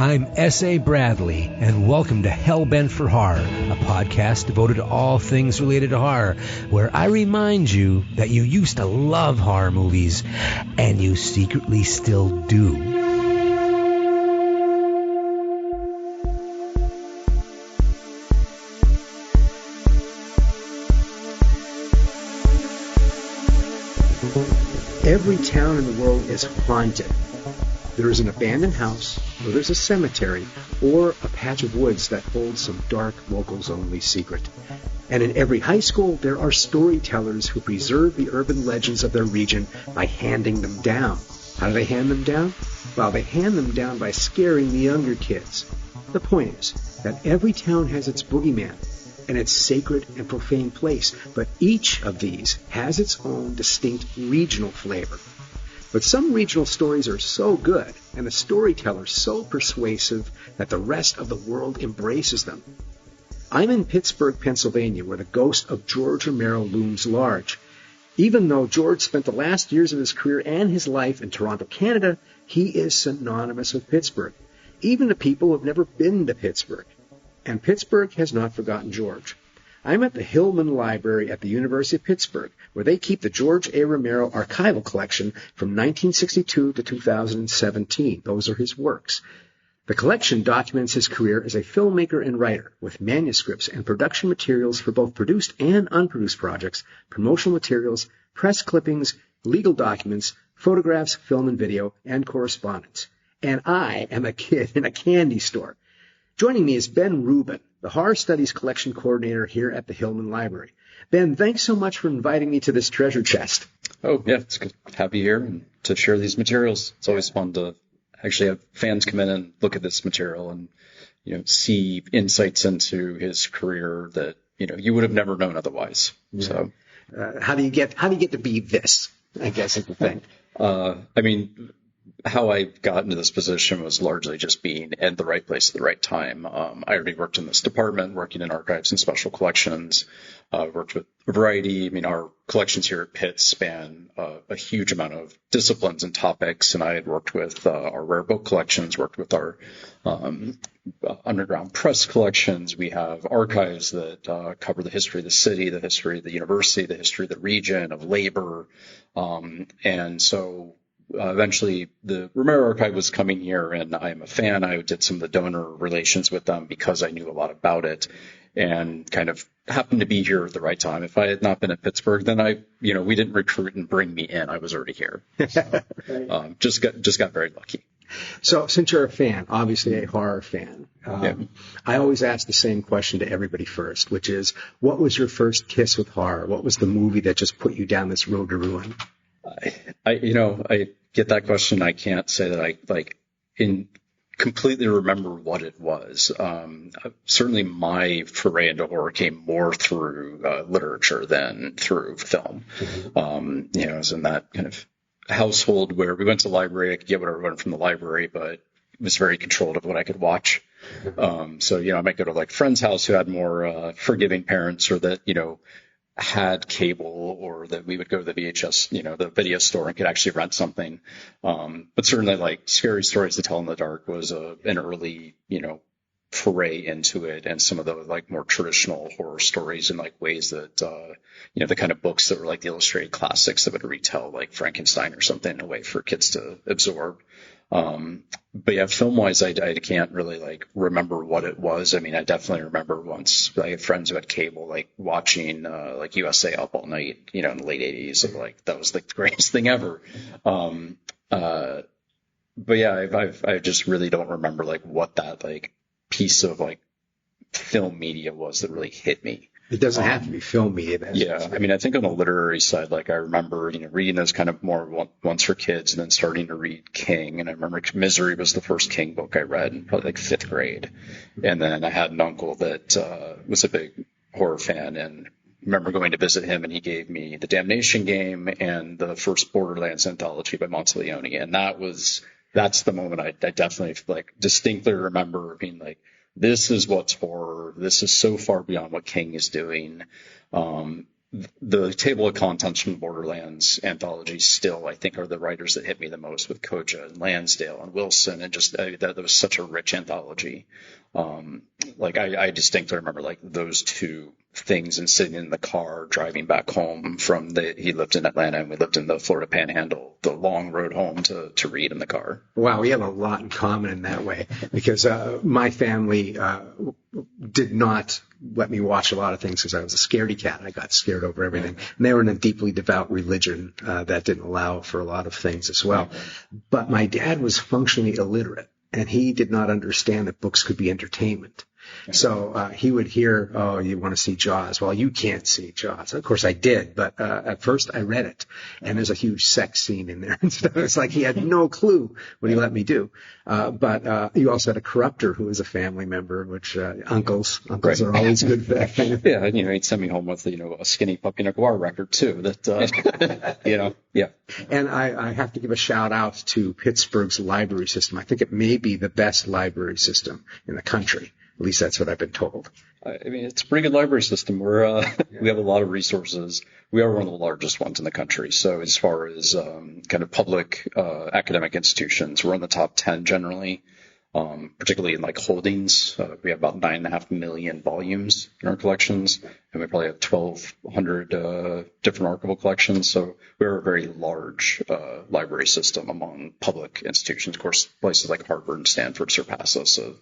I'm S.A. Bradley, and welcome to Hellbent for Horror, a podcast devoted to all things related to horror, where I remind you that you used to love horror movies, and you secretly still do. Every town in the world is haunted. There is an abandoned house, or there's a cemetery, or a patch of woods that holds some dark, locals-only secret. And in every high school, there are storytellers who preserve the urban legends of their region by handing them down. How do they hand them down? Well, they hand them down by scaring the younger kids. The point is that every town has its boogeyman and its sacred and profane place, but each of these has its own distinct regional flavor. But some regional stories are so good, and the storyteller so persuasive, that the rest of the world embraces them. I'm in Pittsburgh, Pennsylvania, where the ghost of George Romero looms large. Even though George spent the last years of his career and his life in Toronto, Canada, he is synonymous with Pittsburgh, even to people who have never been to Pittsburgh. And Pittsburgh has not forgotten George. I'm at the Hillman Library at the University of Pittsburgh, where they keep the George Romero Archival Collection from 1962 to 2017. Those are his works. The collection documents his career as a filmmaker and writer, with manuscripts and production materials for both produced and unproduced projects, promotional materials, press clippings, legal documents, photographs, film and video, and correspondence. And I am a kid in a candy store. Joining me is Ben Rubin, the Horror Studies Collection Coordinator here at the Hillman Library. Ben, thanks so much for inviting me to this treasure chest. Oh, yeah, it's good to have you here and to share these materials. It's always fun to actually have fans come in and look at this material and, see insights into his career that, you would have never known otherwise. Yeah. So, how do you get to be this, I guess is the thing. How I got into this position was largely just being in the right place at the right time. I already worked in this department, working in archives and special collections, worked with a variety. Our collections here at Pitt span a huge amount of disciplines and topics, and I had worked with our rare book collections, worked with our underground press collections. We have archives that cover the history of the city, the history of the university, the history of the region, of labor, and so eventually the Romero Archive was coming here, and I'm a fan. I did some of the donor relations with them because I knew a lot about it and kind of happened to be here at the right time. If I had not been at Pittsburgh, then we didn't recruit and bring me in. I was already here. Just got very lucky. So since you're a fan, obviously a horror fan, I always ask the same question to everybody first, which is, what was your first kiss with horror? What was the movie that just put you down this road to ruin? I get that question. I can't say that I completely remember what it was. Certainly my foray into horror came more through literature than through film. I was in that kind of household where we went to the library. I could get whatever I wanted from the library, but it was very controlled of what I could watch. So I might go to friend's house who had more forgiving parents, or that, had cable, or that we would go to the VHS, the video store, and could actually rent something. But certainly Scary Stories to Tell in the Dark was an early, foray into it, and some of the more traditional horror stories in ways that, the kind of books that were the illustrated classics that would retell Frankenstein or something in a way for kids to absorb. But yeah, film-wise, I can't really remember what it was. I definitely remember once I had friends who had cable, watching USA Up All Night, in the late 80s, and that was the greatest thing ever. But yeah, I just really don't remember what that piece of film media was that really hit me. It doesn't have to be film media. Yeah, I think on the literary side, I remember, reading those kind of more ones for kids, and then starting to read King. And I remember Misery was the first King book I read in probably 5th grade. And then I had an uncle that was a big horror fan, and I remember going to visit him, and he gave me The Damnation Game and the first Borderlands anthology by Monteleone. And that's the moment I definitely distinctly remember being this is what's horror. This is so far beyond what King is doing. the table of contents from Borderlands anthology still, I think, are the writers that hit me the most, with Koja and Lansdale and Wilson, and just that was such a rich anthology. Like I distinctly remember like those two things, and sitting in the car driving back home from he lived in Atlanta and we lived in the Florida Panhandle, the long road home to read in the car. Wow, we have a lot in common in that way, because my family did not let me watch a lot of things because I was a scaredy cat. I got scared over everything. And they were in a deeply devout religion that didn't allow for a lot of things as well. But my dad was functionally illiterate, and he did not understand that books could be entertainment. So he would hear, oh, you want to see Jaws? Well, you can't see Jaws. Of course I did, but at first I read it, and there's a huge sex scene in there and stuff. It's like he had no clue what he let me do. But you also had a corrupter who was a family member, which uncles right. are always good for that kind of thing. Yeah, and, he'd send me home with, a Skinny Puppy Naguar record too. That, yeah. And I have to give a shout out to Pittsburgh's library system. I think it may be the best library system in the country. At least that's what I've been told. I mean, it's a pretty good library system. We have a lot of resources. We are one of the largest ones in the country. So as far as kind of public academic institutions, we're in the top 10 generally, particularly in like holdings. We have about 9.5 million volumes in our collections, and we probably have 1,200 different archival collections. So we're a very large library system among public institutions. Of course, places like Harvard and Stanford surpass us of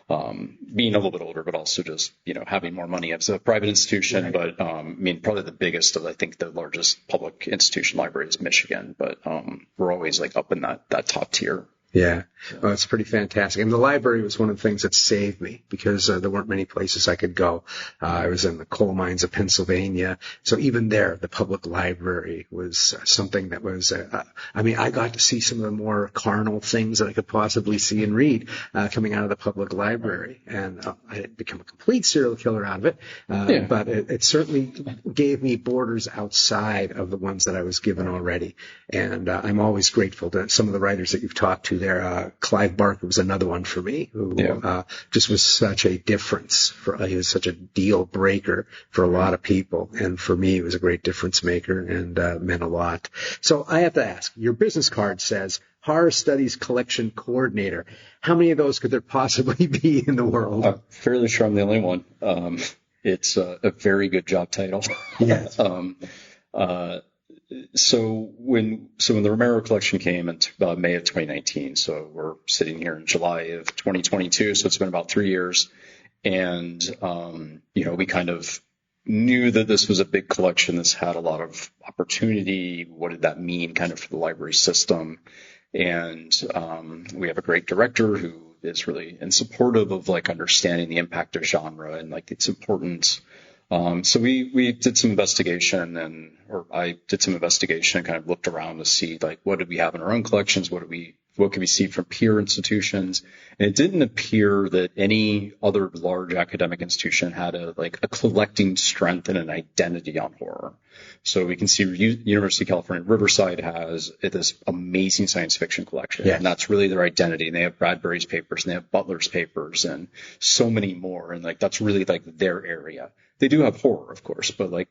being a little bit older, but also just, having more money as a private institution. Right. But, probably the biggest of, I think, the largest public institution library is Michigan, but, we're always like up in that top tier. Yeah. Well, it's pretty fantastic. And the library was one of the things that saved me, because there weren't many places I could go. I was in the coal mines of Pennsylvania. So even there, the public library was something that was, I got to see some of the more carnal things that I could possibly see and read, coming out of the public library. And I didn't become a complete serial killer out of it. But it certainly gave me borders outside of the ones that I was given already. And I'm always grateful to some of the writers that you've talked to there. Clive Barker was another one for me, who just was such a difference. He was such a deal breaker for a lot of people, and for me, he was a great difference maker and meant a lot. So I have to ask, your business card says Horror Studies Collection Coordinator. How many of those could there possibly be in the world? I'm fairly sure I'm the only one. It's a very good job title. Yes. So when the Romero collection came in May of 2019, so we're sitting here in July of 2022, so it's been about 3 years, and we kind of knew that this was a big collection. This had a lot of opportunity. What did that mean kind of for the library system? And we have a great director who is really supportive of like understanding the impact of genre and like its importance. So we did some investigation, or I did some investigation and kind of looked around to see like what did we have in our own collections, what could we see from peer institutions, and it didn't appear that any other large academic institution had a collecting strength and an identity on horror. So we can see University of California, Riverside has this amazing science fiction collection, and that's really their identity. And they have Bradbury's papers, and they have Butler's papers, and so many more. And like that's really like their area. They do have horror, of course, but like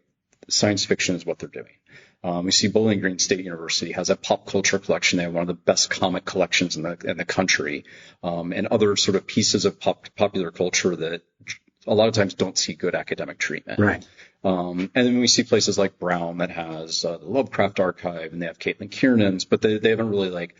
science fiction is what they're doing. We see Bowling Green State University has a pop culture collection. They have one of the best comic collections in the country, and other sort of pieces of popular culture that a lot of times don't see good academic treatment. Right. And then we see places like Brown that has the Lovecraft Archive, and they have Caitlin Kiernan's, but they haven't really like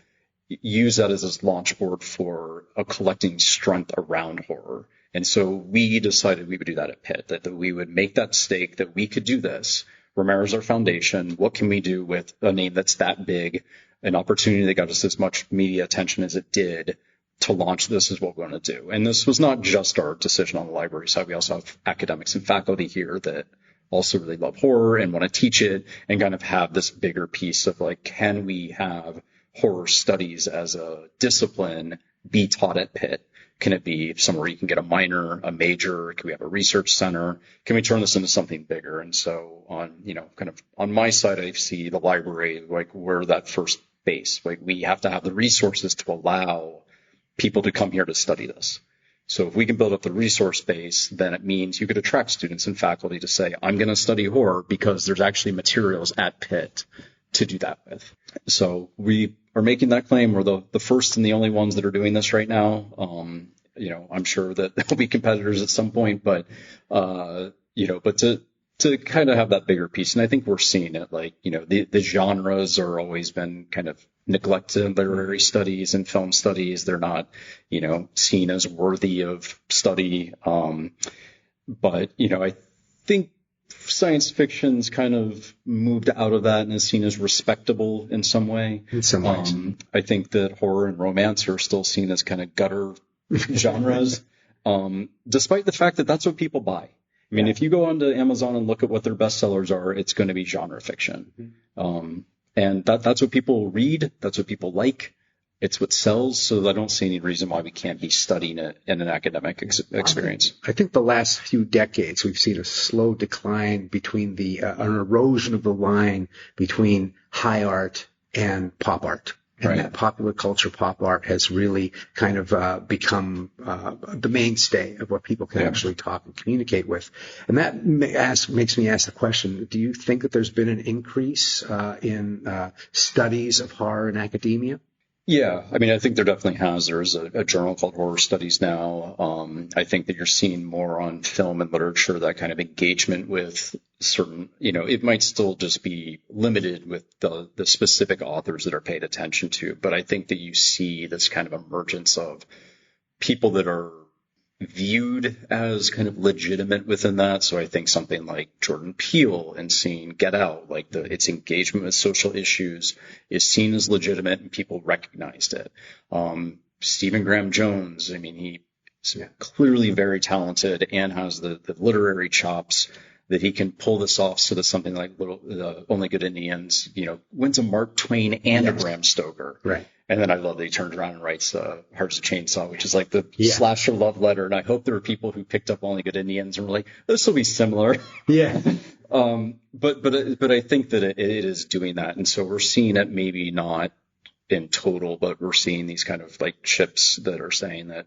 used that as this launch board for a collecting strength around horror. And so we decided we would do that at Pitt, that we would make that stake that we could do this. Romero's our foundation. What can we do with a name that's that big, an opportunity that got us as much media attention as it did to launch this is what we're going to do. And this was not just our decision on the library side. We also have academics and faculty here that also really love horror and want to teach it and kind of have this bigger piece of like, can we have horror studies as a discipline be taught at Pitt? Can it be somewhere you can get a minor, a major? Can we have a research center? Can we turn this into something bigger? And so on my side, I see the library, like we're that first base. Like we have to have the resources to allow people to come here to study this. So if we can build up the resource base, then it means you could attract students and faculty to say, I'm going to study horror because there's actually materials at Pitt to do that with. So we are making that claim. We're the first and the only ones that are doing this right now. I'm sure that there'll be competitors at some point, but to kind of have that bigger piece. And I think we're seeing it, like, the genres are always been kind of neglected in literary studies and film studies. They're not, seen as worthy of study. But I think science fiction's kind of moved out of that and is seen as respectable in some way. In some ways. I think that horror and romance are still seen as kind of gutter genres, despite the fact that that's what people buy. I mean, if you go onto Amazon and look at what their bestsellers are, it's going to be genre fiction. And that's what people read. That's what people like. It's what sells. So I don't see any reason why we can't be studying it in an academic experience. I think the last few decades, we've seen a slow decline between an erosion of the line between high art and pop art. And that popular culture, pop art, has really kind of become the mainstay of what people can actually talk and communicate with. And that makes me ask the question, do you think that there's been an increase in studies of horror in academia? Yeah, I mean, I think there definitely has. There's a journal called Horror Studies now. I think that you're seeing more on film and literature, that kind of engagement with certain, it might still just be limited with the specific authors that are paid attention to. But I think that you see this kind of emergence of people that are viewed as kind of legitimate within that. So I think something like Jordan Peele and seeing Get Out, like its engagement with social issues is seen as legitimate and people recognized it. Stephen Graham Jones, I mean, he's clearly very talented and has the literary chops that he can pull this off, so that something like Only Good Indians, wins a Mark Twain and a Bram Stoker. Right. And then I love that he turns around and writes Hearts of Chainsaw, which is like the slasher love letter. And I hope there were people who picked up Only Good Indians and were like, this will be similar. Yeah. But I think that it is doing that. And so we're seeing it, maybe not in total, but we're seeing these kind of like chips that are saying that,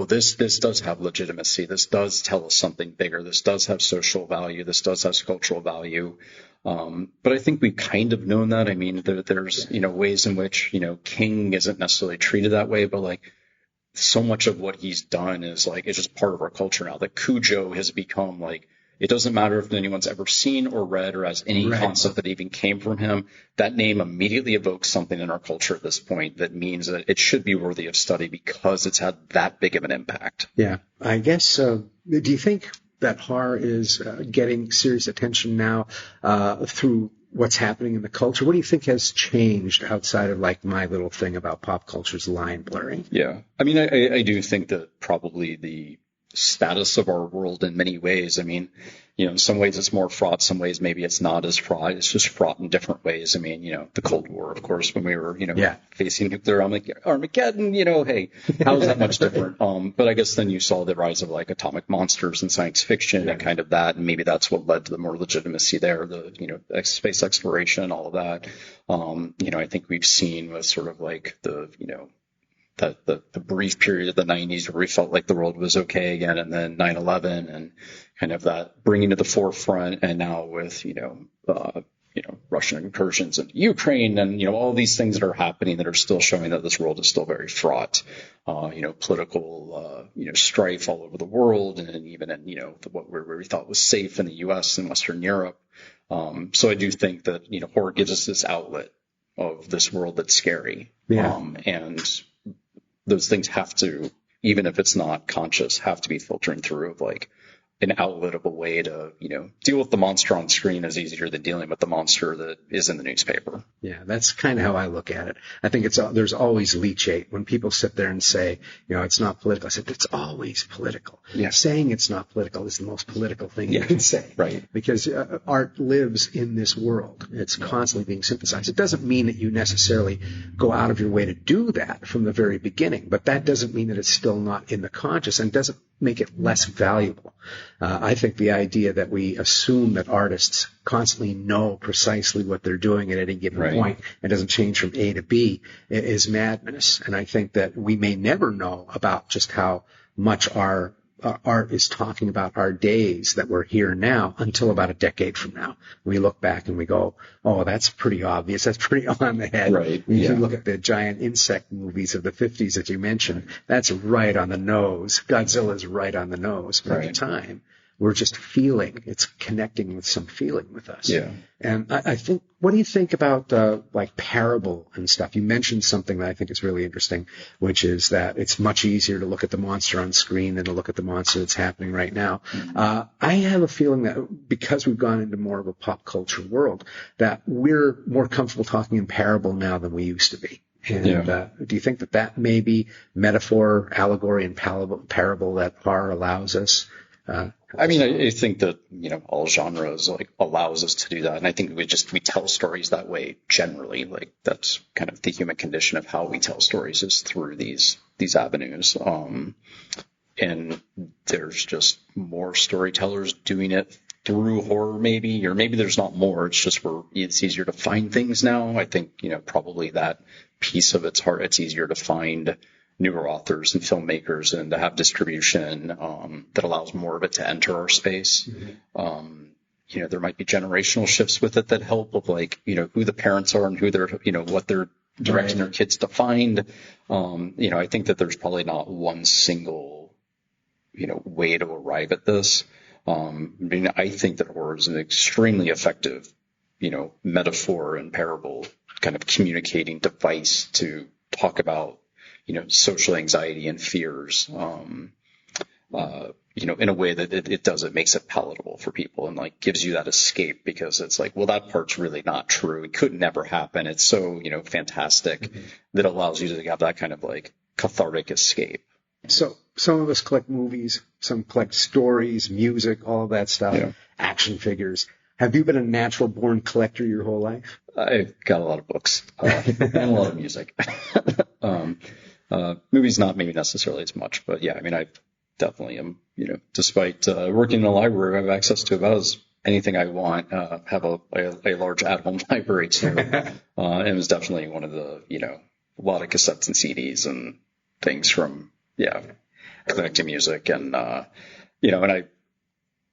this does have legitimacy. This does tell us something bigger. This does have social value. This does have cultural value. But I think we've kind of known that. I mean, there's, ways in which, King isn't necessarily treated that way, but like so much of what he's done is like, it's just part of our culture now. That Cujo has become like, it doesn't matter if anyone's ever seen or read or has any concept that even came from him. That name immediately evokes something in our culture at this point that means that it should be worthy of study because it's had that big of an impact. Yeah. I guess, do you think that horror is getting serious attention now through what's happening in the culture? What do you think has changed outside of like my little thing about pop culture's line blurring? Yeah. I mean, I do think that probably the status of our world in many ways. I mean, in some ways it's more fraught, some ways maybe it's not as fraught. It's just fraught in different ways. I mean, the Cold War, of course, when we were, facing nuclear Armageddon, hey, how is that much different? But I guess then you saw the rise of like atomic monsters and science fiction and kind of that, and maybe that's what led to the more legitimacy there, the, space exploration, all of that. I think we've seen with sort of like the brief period of the 90s where we felt like the world was okay again, and then 9/11 and kind of that bringing to the forefront, and now with Russian incursions in Ukraine and all these things that are happening that are still showing that this world is still very fraught. Political strife all over the world, and even in where we thought was safe in the U.S. and Western Europe. So I do think that horror gives us this outlet of this world that's scary, and those things have to, even if it's not conscious, have to be filtering through of like an outlet of a way to, deal with the monster on screen is easier than dealing with the monster that is in the newspaper. Yeah, that's kind of how I look at it. I think there's always leachate. When people sit there and say, it's not political, I said, it's always political. Yeah. Saying it's not political is the most political thing you can say. Right. Because art lives in this world. It's constantly being synthesized. It doesn't mean that you necessarily go out of your way to do that from the very beginning, but that doesn't mean that it's still not in the conscious and doesn't make it less valuable. I think the idea that we assume that artists constantly know precisely what they're doing at any given point and doesn't change from A to B is madness. And I think that we may never know about just how much our art is talking about our days that we're here now until about a decade from now. We look back and we go, oh, that's pretty obvious. That's pretty on the head. Right. You look at the giant insect movies of the 50s that you mentioned. That's right on the nose. Godzilla's right on the nose. But at the time, we're just feeling. It's connecting with some feeling with us. Yeah. And I think, what do you think about like parable and stuff? You mentioned something that I think is really interesting, which is that it's much easier to look at the monster on screen than to look at the monster that's happening right now. I have a feeling that because we've gone into more of a pop culture world, that we're more comfortable talking in parable now than we used to be. And do you think that may be metaphor, allegory, and parable that horror allows us? I mean, I think that, all genres like allows us to do that. And I think we tell stories that way generally. Like that's kind of the human condition of how we tell stories is through these avenues. And there's just more storytellers doing it through horror maybe, or maybe there's not more. It's just it's easier to find things now. I think, probably that piece of it's hard. It's easier to find newer authors and filmmakers and to have distribution that allows more of it to enter our space. Mm-hmm. There might be generational shifts with it that help of like, who the parents are and who they're, what they're directing their kids to find. I think that there's probably not one single, way to arrive at this. I think that horror is an extremely effective, metaphor and parable kind of communicating device to talk about social anxiety and fears, in a way that it makes it palatable for people and like gives you that escape because it's like, well, that part's really not true. It could never happen. It's so, fantastic that allows you to have that kind of like cathartic escape. So some of us collect movies, some collect stories, music, all of that stuff, action figures. Have you been a natural born collector your whole life? I've got a lot of books and a lot of music. Movies not maybe necessarily as much, but yeah, I mean, I definitely am, despite working in a library, I have access to about as anything I want, have a large at-home library too. It was definitely one of the, a lot of cassettes and CDs and things from, collecting music and, and I,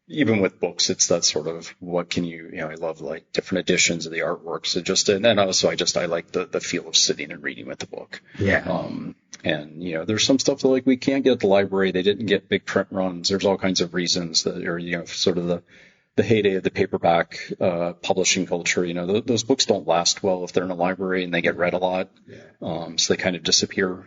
even with books, it's that sort of what can I love like different editions of the artwork. So and also I like the feel of sitting and reading with the book. Yeah. And there's some stuff that like we can't get at the library. They didn't get big print runs. There's all kinds of reasons that are, sort of the heyday of the paperback, publishing culture. Those books don't last well if they're in a library and they get read a lot. So they kind of disappear.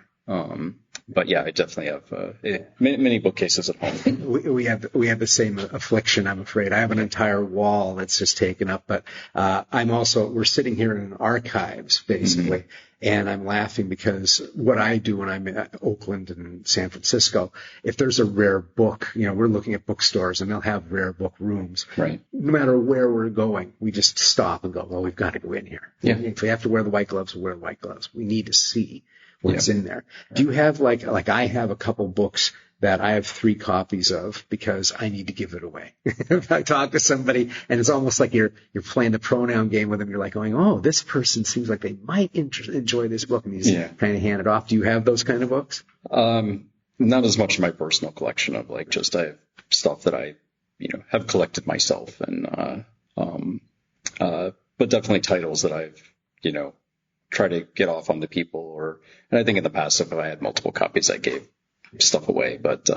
But yeah, I definitely have many bookcases at home. We have the same affliction, I'm afraid. I have an entire wall that's just taken up, but we're sitting here in archives basically, and I'm laughing because what I do when I'm in Oakland and San Francisco, if there's a rare book, we're looking at bookstores and they'll have rare book rooms. Right. No matter where we're going, we just stop and go, well, we've got to go in here. Yeah. If we have to wear the white gloves, we'll wear the white gloves. We need to see what's in there. Do you have like I have a couple books that I have 3 copies of because I need to give it away. If I talk to somebody and it's almost like you're playing the pronoun game with them, you're like going, oh, this person seems like they might enjoy this book, and you just kind of hand it off. Do you have those kind of books? Not as much in my personal collection of like just I have stuff that I have collected myself and but definitely titles that I've try to get off onto people and I think in the past if I had multiple copies I gave stuff away, but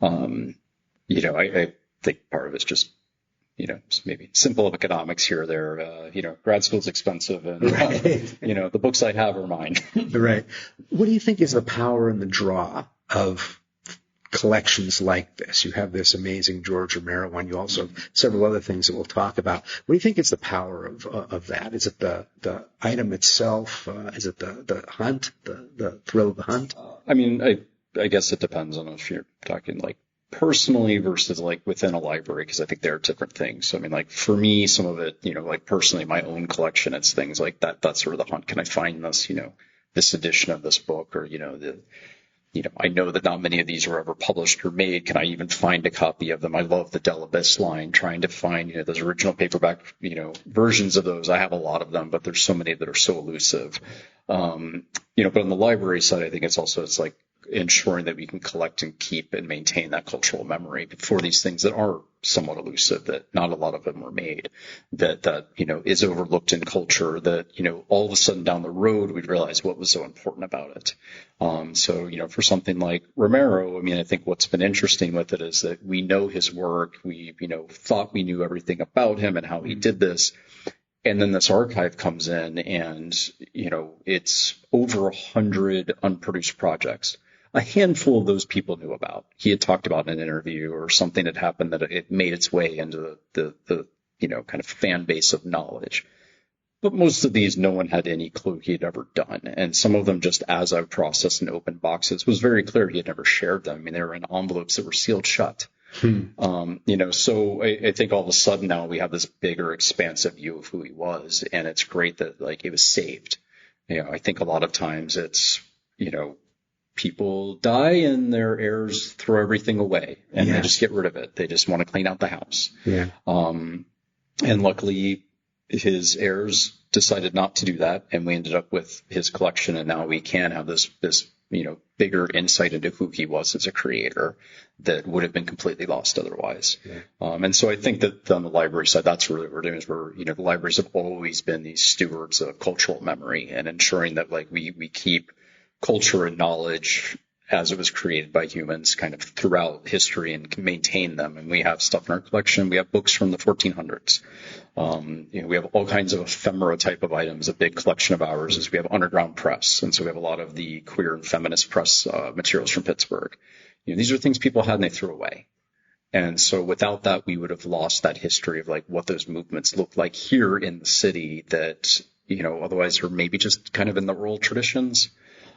I think part of it's just maybe simple economics here or there. Grad school's expensive and the books I have are mine. Right. What do you think is the power and the draw of collections like this? You have this amazing George Romero one. You also have several other things that we'll talk about. What do you think is the power of that? Is it the item itself? Is it the hunt, the thrill of the hunt? I mean, I guess it depends on if you're talking like personally versus like within a library, because I think there are different things. So I mean, like for me, some of it, like personally, my own collection, it's things like that. That's sort of the hunt. Can I find this, this edition of this book, or I know that not many of these were ever published or made. Can I even find a copy of them? I love the Del Abyss line, trying to find, those original paperback, versions of those. I have a lot of them, but there's so many that are so elusive. But on the library side, I think it's like ensuring that we can collect and keep and maintain that cultural memory for these things that are somewhat elusive, that not a lot of them were made, that is overlooked in culture, that, all of a sudden down the road, we'd realize what was so important about it. So, for something like Romero, I think what's been interesting with it is that we know his work. We, thought we knew everything about him and how he did this. And then this archive comes in and, it's over 100 unproduced projects. A handful of those people knew about. He had talked about in an interview, or something had happened that it made its way into the kind of fan base of knowledge. But most of these, no one had any clue he had ever done. And some of them, just as I've processed and opened boxes, was very clear he had never shared them. They were in envelopes that were sealed shut. So I think all of a sudden now we have this bigger, expansive view of who he was, and it's great that it was saved. I think a lot of times it's, people die and their heirs throw everything away and they just get rid of it. They just want to clean out the house. Yeah. And luckily his heirs decided not to do that, and we ended up with his collection, and now we can have this bigger insight into who he was as a creator that would have been completely lost otherwise. Yeah. And so I think that on the library side, that's really what we're doing, is the libraries have always been these stewards of cultural memory and ensuring that we keep culture and knowledge as it was created by humans kind of throughout history and can maintain them. And we have stuff in our collection. We have books from the 1400s. We have all kinds of ephemera type of items. A big collection of ours is we have underground press. And so we have a lot of the queer and feminist press materials from Pittsburgh. These are things people had and they threw away. And so without that, we would have lost that history of what those movements looked like here in the city that, otherwise are maybe just kind of in the oral traditions.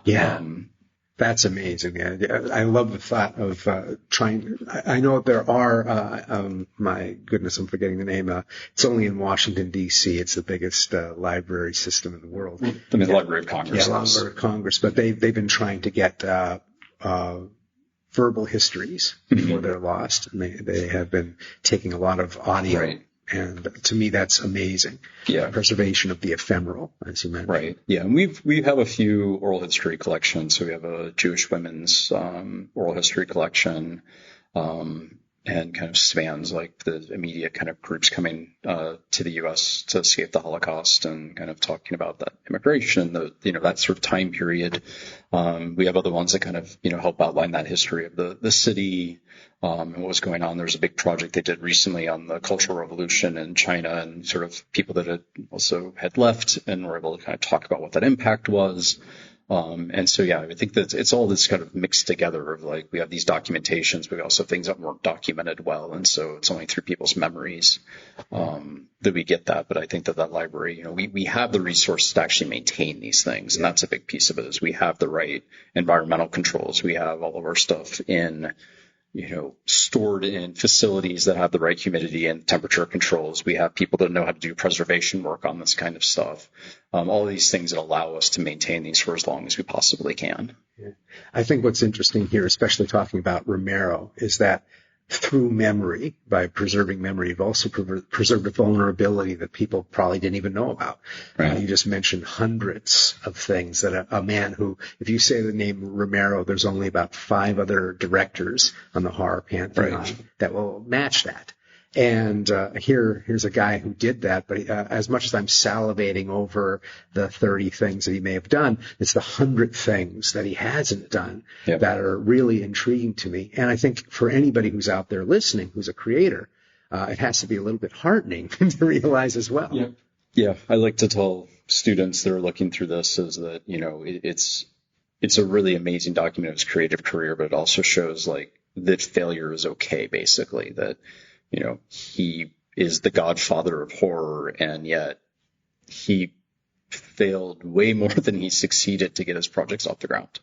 Yeah. That's amazing. I love the thought of trying. I know there are. My goodness, I'm forgetting the name. It's only in Washington D.C. It's the biggest library system in the world. The Library of Congress. Yeah, Library of Congress. But they've been trying to get verbal histories before they're lost, and they have been taking a lot of audio. Right. And to me, that's amazing. Yeah. Preservation of the ephemeral, as you mentioned. Right. Yeah. And we have a few oral history collections. So we have a Jewish women's oral history collection, and kind of spans the immediate kind of groups coming to the U.S. to escape the Holocaust, and kind of talking about that immigration, that sort of time period. We have other ones that kind of help outline that history of the city. And what was going on. There's a big project they did recently on the Cultural Revolution in China, and sort of people that had left and were able to kind of talk about what that impact was. And so, I think that it's all this kind of mixed together of we have these documentations, but we also have things that weren't documented well. And so it's only through people's memories, that we get that. But I think that library, we have the resources to actually maintain these things. And that's a big piece of it, is we have the right environmental controls. We have all of our stuff in, stored in facilities that have the right humidity and temperature controls. We have people that know how to do preservation work on this kind of stuff. All of these things that allow us to maintain these for as long as we possibly can. Yeah. I think what's interesting here, especially talking about Romero, is that through memory, by preserving memory, you've also preserved a vulnerability that people probably didn't even know about. Right. You just mentioned hundreds of things that a man who, if you say the name Romero, there's only about 5 other directors on the horror pantheon that will match that. And here's a guy who did that, but as much as I'm salivating over the 30 things that he may have done, it's the 100 things that he hasn't done that are really intriguing to me. And I think for anybody who's out there listening, who's a creator, it has to be a little bit heartening to realize as well. Yeah. Yeah, I like to tell students that are looking through this is that, it's a really amazing document of his creative career, but it also shows that failure is okay, basically, that he is the godfather of horror, and yet he failed way more than he succeeded to get his projects off the ground.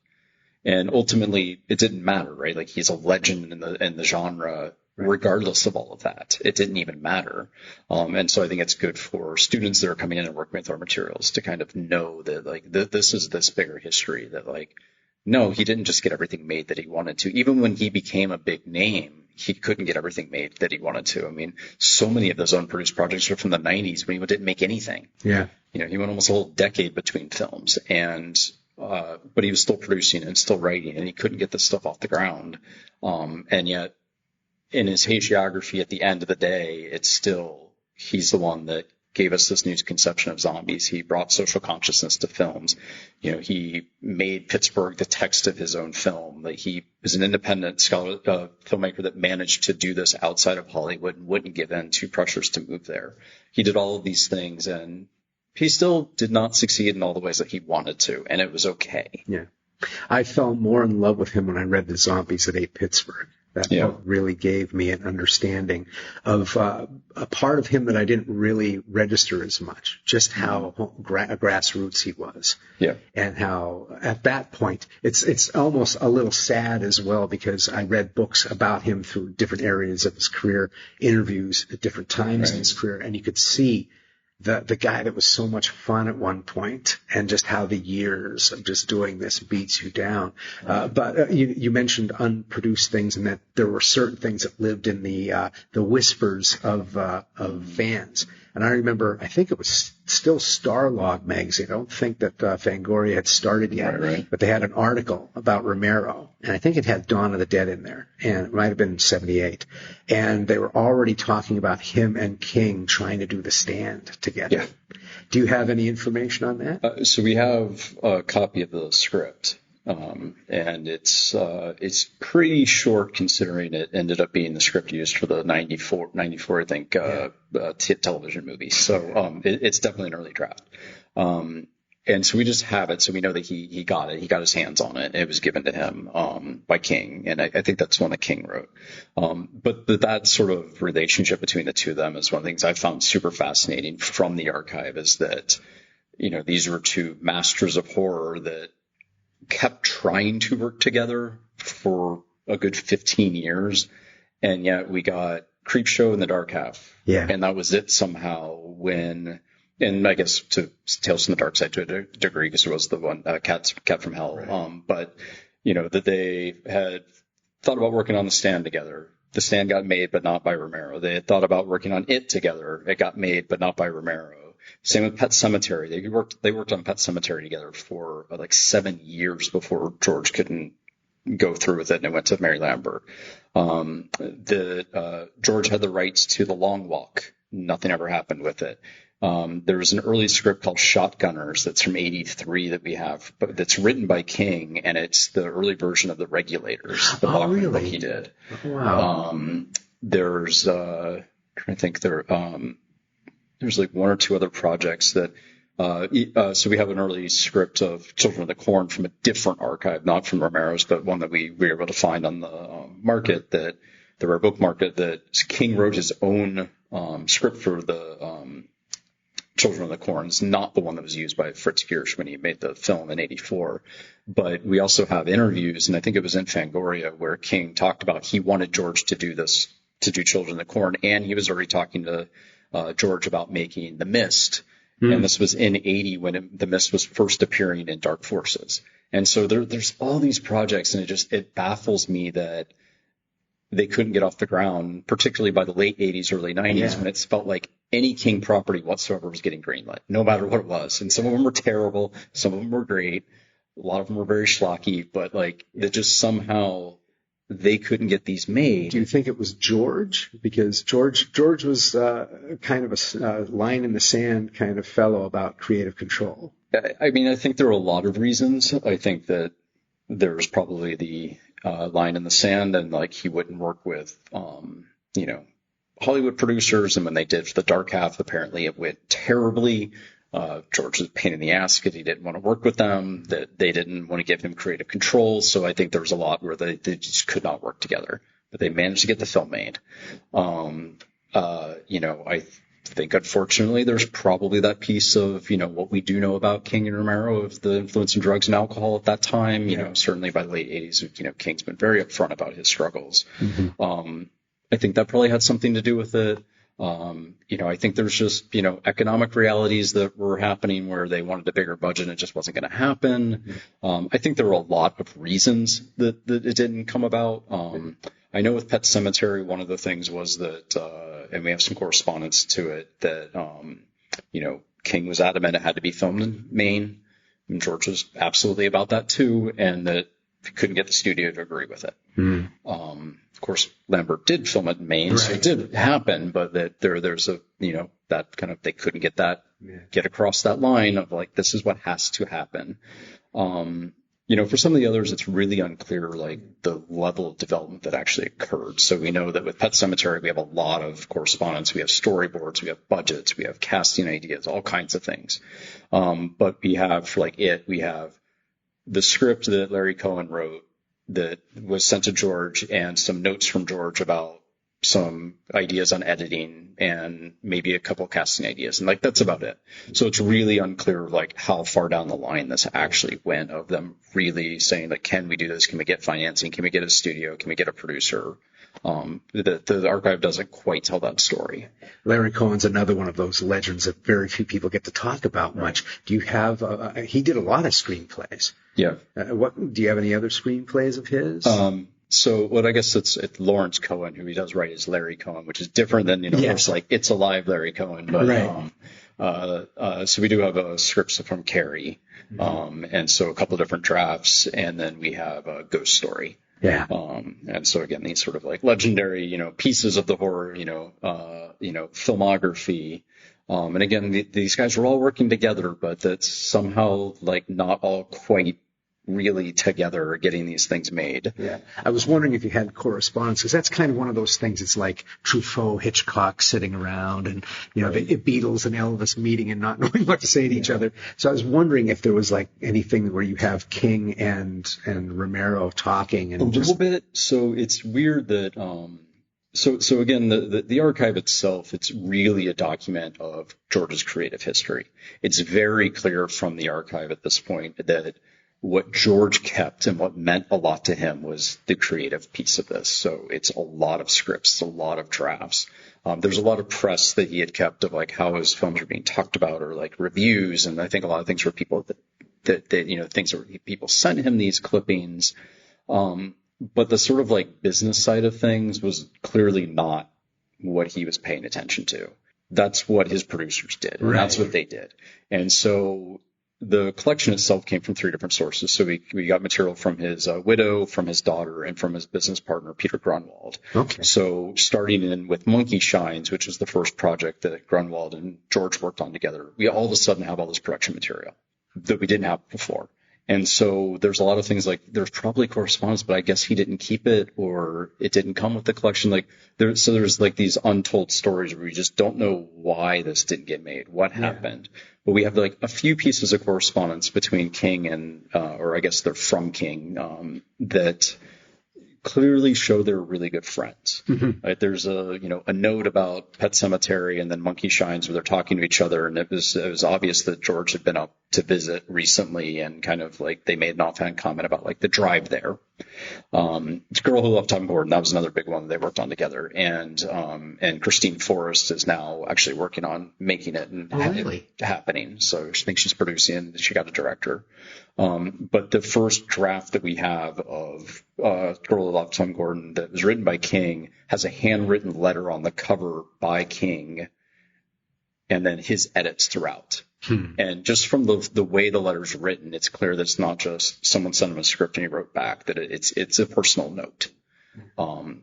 And ultimately, it didn't matter, right? He's a legend in the genre, regardless of all of that. It didn't even matter. And so I think it's good for students that are coming in and working with our materials to kind of know that, this is this bigger history, that no, he didn't just get everything made that he wanted to. Even when he became a big name, he couldn't get everything made that he wanted to. So many of those unproduced projects are from the 90s when he didn't make anything. Yeah. He went almost a whole decade between films. And but he was still producing and still writing, and he couldn't get this stuff off the ground. And yet, in his hagiography, at the end of the day, it's still, he's the one that gave us this new conception of zombies. He brought social consciousness to films. He made Pittsburgh the text of his own film. Like, he was an independent scholar, filmmaker that managed to do this outside of Hollywood and wouldn't give in to pressures to move there. He did all of these things, and he still did not succeed in all the ways that he wanted to, and it was okay. Yeah. I fell more in love with him when I read The Zombies that Ate Pittsburgh. That book really gave me an understanding of a part of him that I didn't really register as much, just how grassroots he was. Yeah. And how at that point, it's almost a little sad as well, because I read books about him through different areas of his career, interviews at different times in his career, and you could see the guy that was so much fun at one point, and just how the years of just doing this beats you down. But you mentioned unproduced things, and that there were certain things that lived in the whispers of fans. And I remember, I think it was still Starlog magazine. I don't think that Fangoria had started yet, but they had an article about Romero, and I think it had Dawn of the Dead in there, and it might have been 78. And they were already talking about him and King trying to do The Stand together. Yeah. Do you have any information on that? So we have a copy of the script. And it's pretty short, considering it ended up being the script used for the 94, I think, television movie. So, it's definitely an early draft. And so we just have it. So we know that he got it. He got his hands on it. It was given to him, by King. And I think that's one that King wrote. But that sort of relationship between the two of them is one of the things I found super fascinating from the archive, is that, these were two masters of horror that kept trying to work together for a good 15 years. And yet we got Creepshow and The Dark Half. Yeah. And that was it somehow and I guess to Tales from the Dark Side to a degree, because there was the one, Cat from Hell. Right. But, that they had thought about working on The Stand together. The Stand got made, but not by Romero. They had thought about working on It together. It got made, but not by Romero. Same with Pet Sematary. They worked on Pet Sematary together for like 7 years before George couldn't go through with it, and it went to Mary Lambert. George had the rights to The Long Walk. Nothing ever happened with it. There was an early script called Shotgunners that's from 83 that we have, but that's written by King, and it's the early version of The Regulators, the Bachman book he did. Wow. There's trying to think there's like one or two other projects that so we have an early script of Children of the Corn from a different archive, not from Romero's, but one that we were able to find on the market, that the rare book market, that King wrote his own script for the Children of the Corn. It's not the one that was used by Fritz Giersch when he made the film in 84. But we also have interviews, and I think it was in Fangoria, where King talked about he wanted George to do this, to do Children of the Corn, and he was already talking to George about making The Mist. And this was in 80 when The Mist was first appearing in Dark Forces. And so there's all these projects, and it baffles me that they couldn't get off the ground, particularly by the late 80s, early 90s, when it felt like any King property whatsoever was getting greenlit, no matter what it was. And some of them were terrible, some of them were great, a lot of them were very schlocky, but like that just somehow they couldn't get these made. Do you think it was George? Because George was kind of a line in the sand kind of fellow about creative control. I mean, I think there are a lot of reasons. I think that there was probably the line in the sand, and like he wouldn't work with, Hollywood producers. And when they did for The Dark Half, apparently it went terribly. George was a pain in the ass because he didn't want to work with them, that they didn't want to give him creative control. So I think there was a lot where they just could not work together, but they managed to get the film made. I think unfortunately there's probably that piece of, what we do know about King and Romero of the influence of drugs and alcohol at that time. Certainly by the late 80s, King's been very upfront about his struggles. Mm-hmm. I think that probably had something to do with it. I think there's just, economic realities that were happening where they wanted a bigger budget and it just wasn't going to happen. I think there were a lot of reasons that it didn't come about. I know with Pet Sematary, one of the things was that, and we have some correspondence to it, that, King was adamant it had to be filmed in Maine. And George was absolutely about that too, and that he couldn't get the studio to agree with it. Of course, Lambert did film it in Maine, so it did happen, but that there's a, that kind of, they couldn't get across that line of like, this is what has to happen. For some of the others, it's really unclear, like the level of development that actually occurred. So we know that with Pet Sematary, we have a lot of correspondence. We have storyboards, we have budgets, we have casting ideas, all kinds of things. But we have, we have the script that Larry Cohen wrote that was sent to George, and some notes from George about some ideas on editing and maybe a couple casting ideas. And that's about it. So it's really unclear, how far down the line this actually went, of them really saying, can we do this? Can we get financing? Can we get a studio? Can we get a producer? The archive doesn't quite tell that story. Larry Cohen's another one of those legends that very few people get to talk about much. Do you have, he did a lot of screenplays. Yeah. Do you have any other screenplays of his? So I guess it's Lawrence Cohen, who he does write as Larry Cohen, which is different than, It's Alive Larry Cohen. But, so we do have scripts from Carrie, and so a couple of different drafts, and then we have a Ghost Story. Yeah. And so again, these sort of legendary, pieces of the horror, filmography. And again, these guys were all working together, but that's somehow not all quite really together or getting these things made. Yeah. I was wondering if you had correspondence, because that's kind of one of those things. It's like Truffaut, Hitchcock sitting around, and, the Beatles and Elvis meeting and not knowing what to say to each other. So I was wondering if there was anything where you have King and Romero talking. And a little bit. So it's weird that, so again, the archive itself, it's really a document of George's creative history. It's very clear from the archive at this point that what George kept and what meant a lot to him was the creative piece of this. So it's a lot of scripts, a lot of drafts. There's a lot of press that he had kept of how his films were being talked about, or reviews. And I think a lot of things were people that things where people sent him these clippings. But the sort of business side of things was clearly not what he was paying attention to. That's what his producers did. And that's what they did. And so the collection itself came from 3 different sources. So we got material from his widow, from his daughter, and from his business partner, Peter Grunwald. Okay. So starting with Monkey Shines, which was the first project that Grunwald and George worked on together, we all of a sudden have all this production material that we didn't have before. And so there's a lot of things there's probably correspondence, but I guess he didn't keep it, or it didn't come with the collection. There's these untold stories where we just don't know why this didn't get made, what happened. But we have a few pieces of correspondence between King and, or I guess they're from King, that clearly show they're really good friends. Mm-hmm. Right? There's a note about Pet Sematary and then Monkey Shines where they're talking to each other, and it was obvious that George had been up to visit recently, and kind of they made an offhand comment about the drive there. Girl Who Loved Tom Gordon, that was another big one that they worked on together, and Christine Forrest is now actually working on making it and it happening. So I think she's producing, and she got a director. But the first draft that we have of Girl Who Loved Tom Gordon that was written by King has a handwritten letter on the cover by King, and then his edits throughout. And just from the way the letter's written, it's clear that it's not just someone sent him a script and he wrote back, that it's a personal note.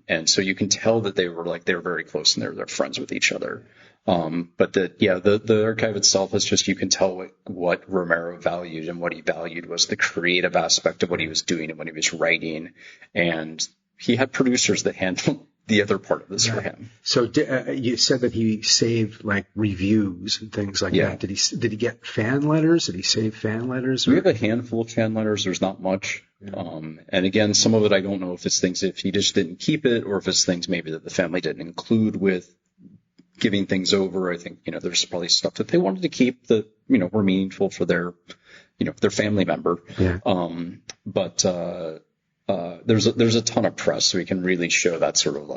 And so you can tell that they were very close, and they're friends with each other. But the archive itself is just, you can tell what Romero valued, and what he valued was the creative aspect of what he was doing and what he was writing. And he had producers that handled the other part of this for him. So you said that he saved reviews and things like that. Did he get fan letters? Did he save fan letters? We have a handful of fan letters. There's not much. Yeah. And again, some of it I don't know if it's things if he just didn't keep it, or if it's things maybe that the family didn't include with giving things over. I think, there's probably stuff that they wanted to keep that, were meaningful for their, their family member. Yeah. But there's a ton of press, so we can really show that sort of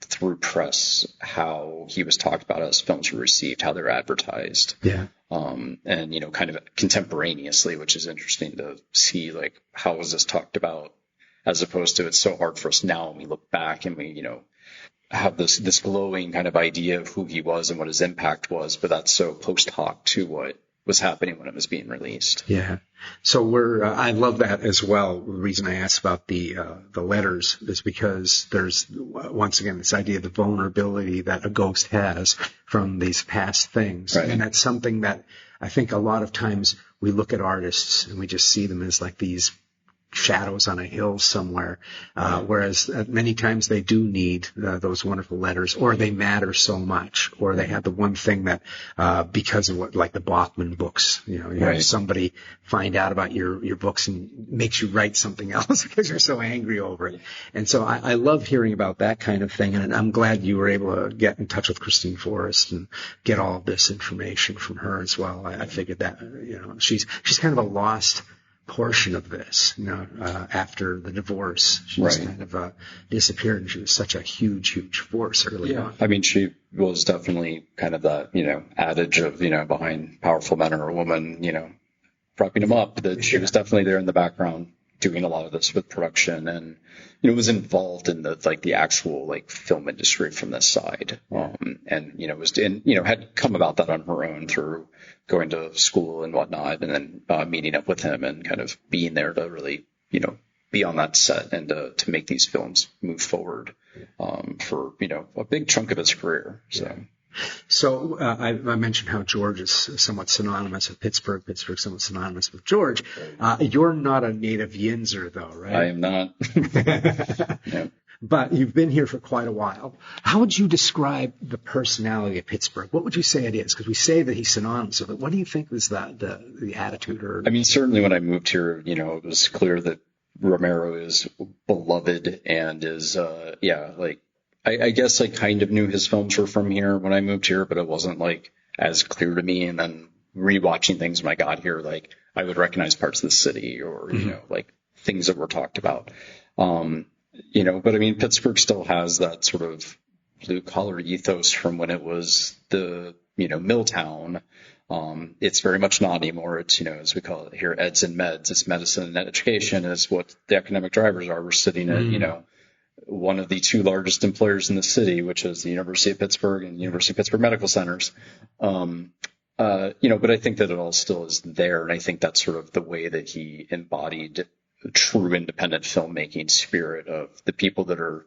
through press how he was talked about, as films were received, how they're advertised. Yeah. And kind of contemporaneously, which is interesting to see, how was this talked about, as opposed to it's so hard for us now when we look back and we, have this glowing kind of idea of who he was and what his impact was, but that's so post hoc to what was happening when it was being released. Yeah. So I love that as well. The reason I asked about the letters is because there's, once again, this idea of the vulnerability that a ghost has from these past things. Right. And that's something that I think a lot of times we look at artists and we just see them as like these shadows on a hill somewhere, whereas many times they do need those wonderful letters, or they matter so much, or they have the one thing that because of what, like the Bachman books, you have somebody find out about your books and makes you write something else because you're so angry over it. And so I love hearing about that kind of thing, and I'm glad you were able to get in touch with Christine Forrest and get all of this information from her as well. I figured that she's kind of a lost portion of this, after the divorce. She just kind of disappeared, and she was such a huge force early on. I mean, she was definitely kind of that, adage of, behind powerful men or a woman, propping them up, that she was definitely there in the background doing a lot of this with production, and, was involved in the actual, film industry from this side. And, had come about that on her own through going to school and whatnot, and then meeting up with him and kind of being there to really, be on that set and to make these films move forward for, a big chunk of his career. So I mentioned how George is somewhat synonymous with Pittsburgh. Pittsburgh's somewhat synonymous with George. You're not a native Yinzer, though, right? I am not. No. But you've been here for quite a while. How would you describe the personality of Pittsburgh? What would you say it is? Because we say that he's synonymous with it. What do you think is the attitude? Or I mean, certainly when I moved here, it was clear that Romero is beloved and is, I guess I kind of knew his films were from here when I moved here, but it wasn't as clear to me. And then rewatching things when I got here, I would recognize parts of the city or, things that were talked about. But I mean, Pittsburgh still has that sort of blue collar ethos from when it was the, mill town. It's very much not anymore. It's, as we call it here, eds and meds. It's medicine and education is what the economic drivers are. We're sitting at, one of the two largest employers in the city, which is the University of Pittsburgh and University of Pittsburgh Medical Centers. But I think that it all still is there. And I think that's sort of the way that he embodied true independent filmmaking spirit of the people that are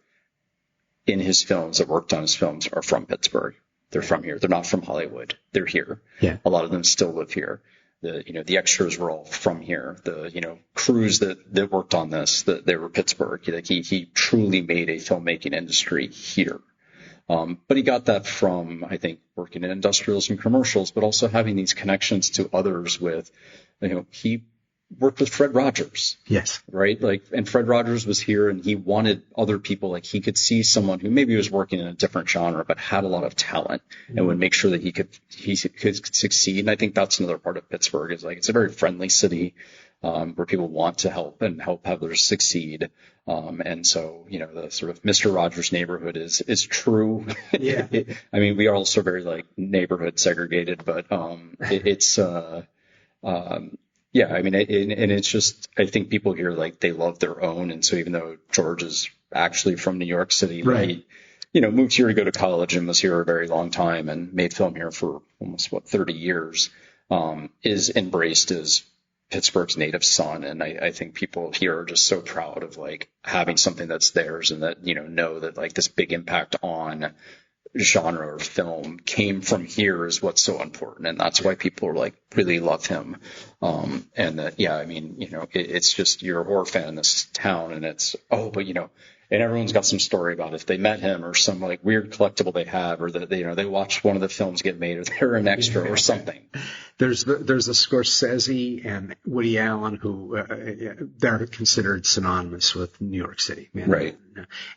in his films, that worked on his films, are from Pittsburgh. They're from here. They're not from Hollywood. They're here. Yeah. A lot of them still live here. The extras were all from here. The, crews that worked on this, that they were Pittsburgh. He truly made a filmmaking industry here. But he got that from, I think, working in industrials and commercials, but also having these connections to others with, he worked with Fred Rogers. Yes. Right? And Fred Rogers was here and he wanted other people, he could see someone who maybe was working in a different genre, but had a lot of talent and would make sure that he could succeed. And I think that's another part of Pittsburgh is it's a very friendly city, where people want to help others succeed. And so, the sort of Mr. Rogers neighborhood is true. Yeah. I mean, we are also very neighborhood segregated, but, yeah, I mean, and it's just, I think people here, they love their own. And so even though George is actually from New York City, right. He, moved here to go to college and was here a very long time and made film here for almost, 30 years, is embraced as Pittsburgh's native son. And I think people here are just so proud of, having something that's theirs and that, know that, this big impact on genre or film came from here is what's so important, and that's why people are really love him. And that, I mean, it's just, you're a horror fan in this town, and it's and everyone's got some story about if they met him or some weird collectible they have, or that they watched one of the films get made, or they're an extra or something. There's the Scorsese and Woody Allen who they're considered synonymous with New York City, man. Right?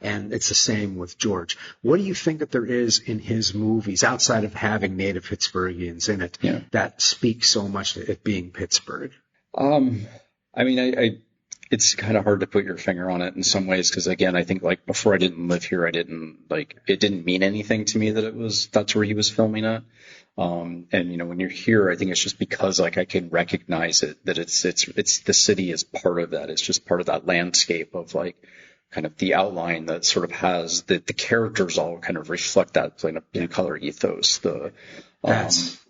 And it's the same with George. What do you think that there is in his movies outside of having native Pittsburghians in it that speaks so much to it being Pittsburgh? I mean, it's kind of hard to put your finger on it in some ways, because again, I think before I didn't live here, I didn't it didn't mean anything to me that that's where he was filming at. And when you're here, I think it's just because I can recognize it, that it's the city is part of that. It's just part of that landscape of kind of the outline that sort of has the characters all kind of reflect that blue color ethos.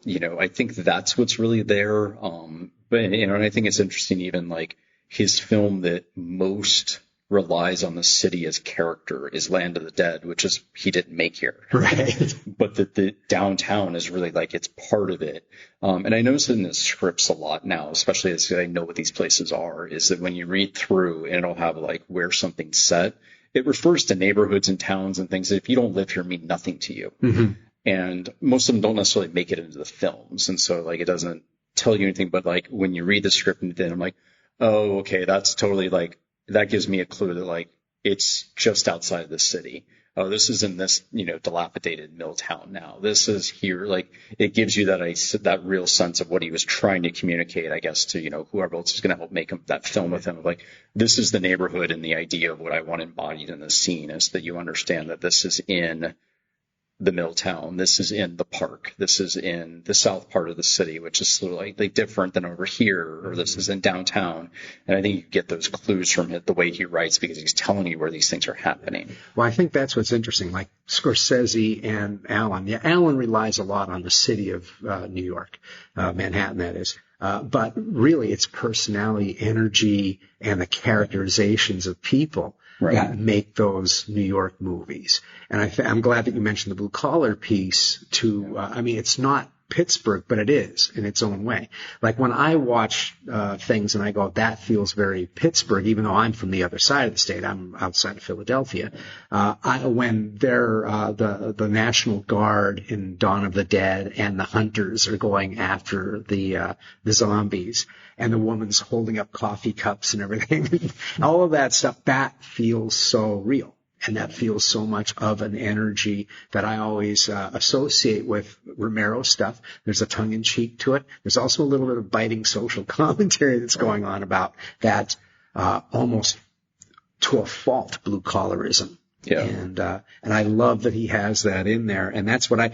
I think that's what's really there. But, and I think it's interesting, even like his film that most relies on the city as character is Land of the Dead, which is he didn't make here. Right. But the downtown is really like it's part of it. And I notice in the scripts a lot now, especially as I know what these places are, is that when you read through and it'll have like where something's set, it refers to neighborhoods and towns and things that if you don't live here mean nothing to you. Mm-hmm. And most of them don't necessarily make it into the films. And so like it doesn't tell you anything, but like when you read the script and then I'm like, oh, okay, that's totally like, that gives me a clue that like it's just outside of the city. Oh, this is in this, dilapidated mill town now. This is here. Like it gives you that real sense of what he was trying to communicate, I guess, to, whoever else is going to help make that film with him. Of like, this is the neighborhood and the idea of what I want embodied in the scene is that you understand that this is in the mill town. This is in the park. This is in the south part of the city, which is slightly different than over here, or this is in downtown. And I think you get those clues from it, the way he writes, because he's telling you where these things are happening. Well, I think that's what's interesting. Like Scorsese and Allen. Yeah, Allen relies a lot on the city of New York, Manhattan, that is. But really, it's personality, energy, and the characterizations of people that make those New York movies. And I'm glad that you mentioned the blue collar piece too. It's not Pittsburgh, but it is in its own way. Like when I watch things and I go, that feels very Pittsburgh, even though I'm from the other side of the state. I'm outside of Philadelphia. When they're the National Guard in Dawn of the Dead and the hunters are going after the zombies, and the woman's holding up coffee cups and everything, all of that stuff, that feels so real. And that feels so much of an energy that I always associate with Romero stuff. There's a tongue-in-cheek to it. There's also a little bit of biting social commentary that's going on about that almost to a fault blue-collarism. Yeah. And I love that he has that in there. And that's what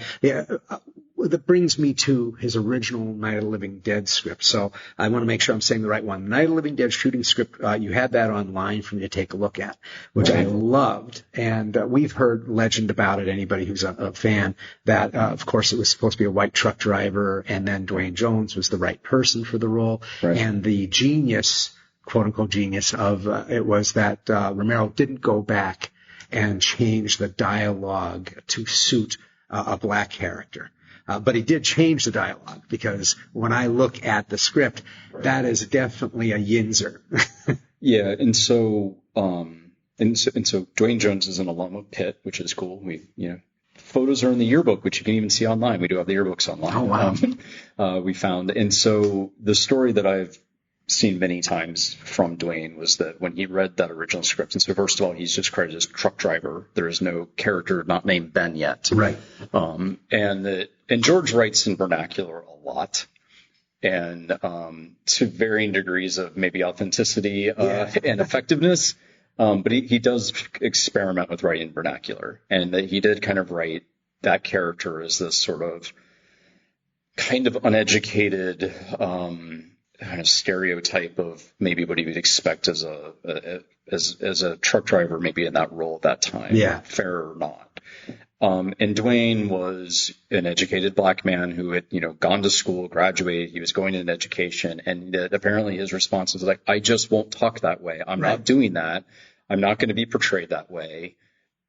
that brings me to his original Night of the Living Dead script. So I want to make sure I'm saying the right one. Night of the Living Dead shooting script, you had that online for me to take a look at, which I loved. And we've heard legend about it, anybody who's a fan, that of course it was supposed to be a white truck driver, and then Dwayne Jones was the right person for the role. Right. And the genius, quote-unquote genius of it was that Romero didn't go back and change the dialogue to suit a black character. But he did change the dialogue, because when I look at the script, that is definitely a yinzer. Yeah. And so Dwayne Jones is an alum of Pitt, which is cool. Photos are in the yearbook, which you can even see online. We do have the yearbooks online. Oh, wow. We found. And so the story that I've seen many times from Dwayne was that when he read that original script, and so first of all, he's just credited as truck driver. There is no character not named Ben yet. Right. And George writes in vernacular a lot, and to varying degrees of maybe authenticity and effectiveness. But he does experiment with writing vernacular, and he did kind of write that character as this sort of kind of uneducated kind of stereotype of maybe what he would expect as a truck driver, maybe in that role at that time. Yeah. Fair or not. And Dwayne was an educated black man who had, gone to school, graduated. He was going into education, and apparently his response was like, I just won't talk that way. I'm not doing that. I'm not going to be portrayed that way.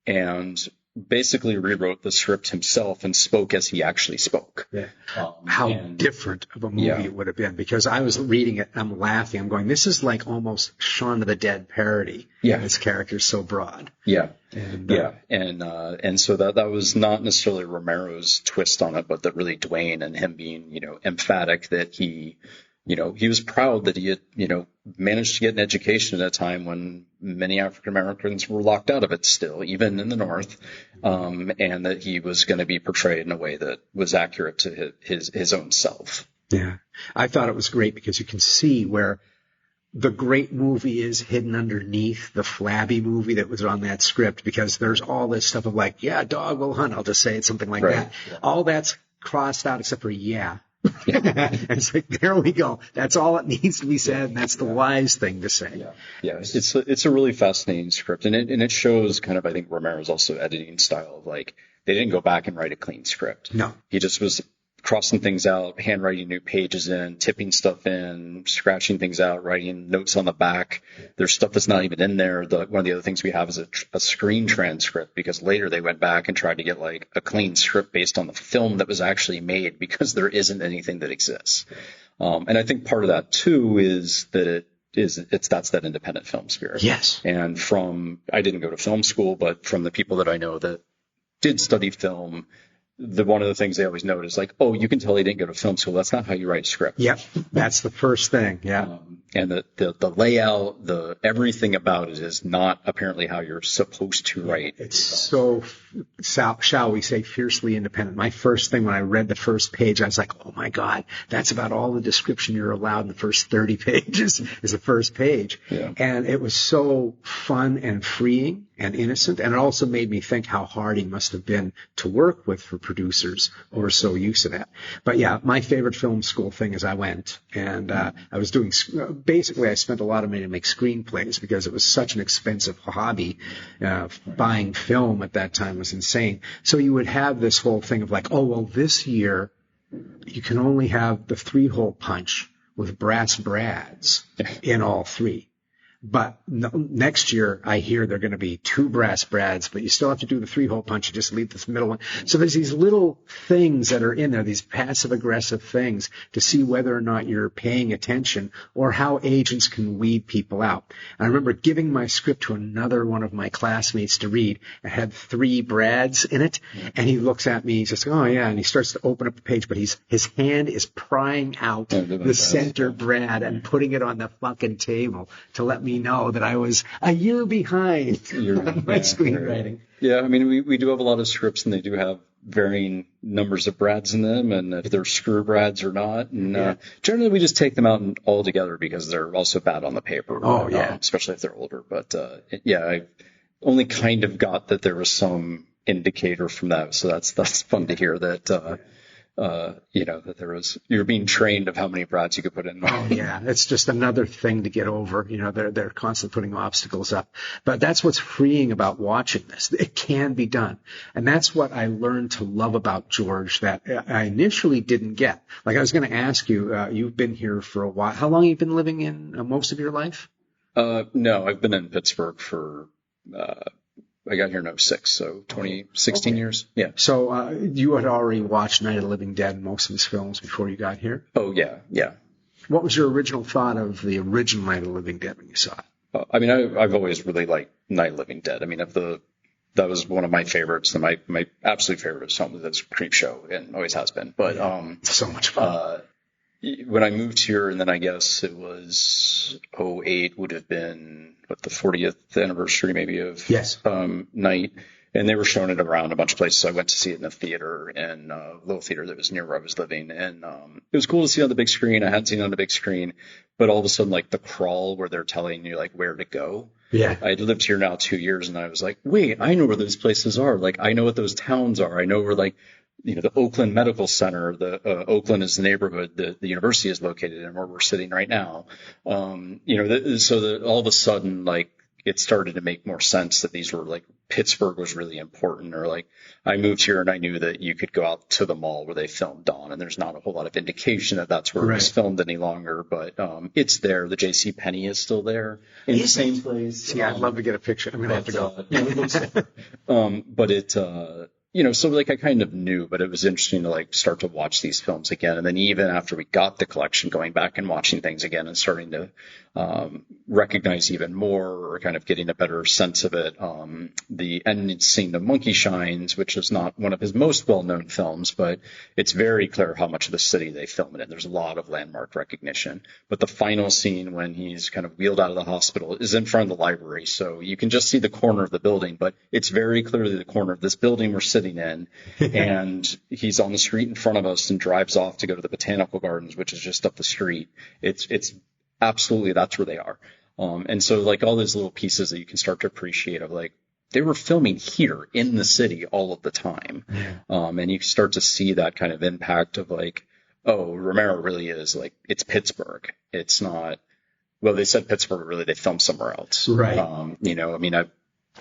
And basically rewrote the script himself and spoke as he actually spoke. Yeah. How different of a movie it would have been, because I was reading it, I'm laughing, I'm going, this is like almost Shaun of the Dead parody. Yeah. This character's so broad. Yeah. And, and so that was not necessarily Romero's twist on it, but that really Dwayne and him being, emphatic that he was proud that he had, managed to get an education at a time when many African Americans were locked out of it still, even in the North, and that he was going to be portrayed in a way that was accurate to his own self. Yeah. I thought it was great because you can see where the great movie is hidden underneath the flabby movie that was on that script, because there's all this stuff of like, yeah, dog will hunt. I'll just say it's something like that. Yeah. All that's crossed out except for yeah. And it's like, there we go. That's all it needs to be said, and that's the wise thing to say. Yeah. It's a really fascinating script, and it shows kind of, I think, Romero's also editing style of like, they didn't go back and write a clean script. No. He just was crossing things out, handwriting new pages in, tipping stuff in, scratching things out, writing notes on the back. There's stuff that's not even in there. One of the other things we have is a screen transcript, because later they went back and tried to get like a clean script based on the film that was actually made, because there isn't anything that exists. And I think part of that too is that that's that independent film spirit. Yes. And I didn't go to film school, but from the people that I know that did study film, one of the things they always note is like, oh, you can tell they didn't go to film school. That's not how you write a script. Yep. That's the first thing. Yeah. And the layout, everything about it is not apparently how you're supposed to write. It's so, shall we say, fiercely independent. My first thing when I read the first page, I was like, oh my God, that's about all the description you're allowed in the first 30 pages is the first page. Yeah. And it was so fun and freeing and innocent. And it also made me think how hard he must have been to work with for producers who are so used to that. But yeah, my favorite film school thing is I went and I was doing, basically I spent a lot of money to make screenplays because it was such an expensive hobby. Buying film at that time was insane. So you would have this whole thing of like, oh, well, this year you can only have the 3-hole punch with brass brads in all 3. But next year, I hear they're going to be 2 brass brads, but you still have to do the 3-hole punch. You just leave this middle one. So there's these little things that are in there, these passive-aggressive things to see whether or not you're paying attention or how agents can weed people out. And I remember giving my script to another one of my classmates to read. It had 3 brads in it, and he looks at me, he's just, oh, yeah, and he starts to open up the page, but his hand is prying out the center brad and putting it on the fucking table to let me know that I was a year behind my screenwriting. Yeah, I mean, we do have a lot of scripts, and they do have varying numbers of brads in them, and if they're screw brads or not. And generally, we just take them out all together because they're also bad on the paper. Oh, yeah. Especially if they're older. But, I only kind of got that there was some indicator from that. So that's fun to hear that, that there was, you're being trained of how many brads you could put in. Oh yeah, it's just another thing to get over. They're constantly putting obstacles up. But that's what's freeing about watching this. It can be done. And that's what I learned to love about George that I initially didn't get. Like I was going to ask you, you've been here for a while. How long have you been living in most of your life? No, I've been in Pittsburgh for, I got here in 2006, so 16 years. Yeah. So you had already watched Night of the Living Dead and most of his films before you got here? Oh, yeah, yeah. What was your original thought of the original Night of the Living Dead when you saw it? I mean, I've always really liked Night of the Living Dead. I mean, that was one of my favorites. My absolute favorite film is Creepshow, and always has been. But so much fun. When I moved here, and then I guess it was 2008 would have been the 40th anniversary maybe of Night, and they were showing it around a bunch of places. So I went to see it in a theater, and a little theater that was near where I was living, and it was cool to see it on the big screen. I hadn't seen it on the big screen, but all of a sudden, like the crawl where they're telling you like where to go. Yeah. I lived here now 2 years, and I was like, wait, I know where those places are. Like I know what those towns are. I know where the Oakland Medical Center, Oakland is the neighborhood that the university is located in, where we're sitting right now. So all of a sudden, like, it started to make more sense that these were like Pittsburgh was really important, or like I moved here and I knew that you could go out to the mall where they filmed Dawn, and there's not a whole lot of indication that that's where it was filmed any longer, but it's there. The J.C. Penney is still there in the same place. Yeah, I'd love to get a picture. I'm gonna have to go. But it. So like I kind of knew, but it was interesting to like start to watch these films again. And then even after we got the collection, going back and watching things again and starting to recognize even more, or kind of getting a better sense of it. The end scene of Monkey Shines, which is not one of his most well-known films, but it's very clear how much of the city they film it in. There's a lot of landmark recognition. But the final scene when he's kind of wheeled out of the hospital is in front of the library. So you can just see the corner of the building, but it's very clearly the corner of this building we're sitting in, and he's on the street in front of us and drives off to go to the Botanical Gardens, which is just up the street. It's absolutely, that's where they are. And so like all these little pieces that you can start to appreciate of like, they were filming here in the city all of the time. And you start to see that kind of impact of like, oh, Romero really is like, it's Pittsburgh. It's not, well, they said Pittsburgh, really, they filmed somewhere else. Right. I mean,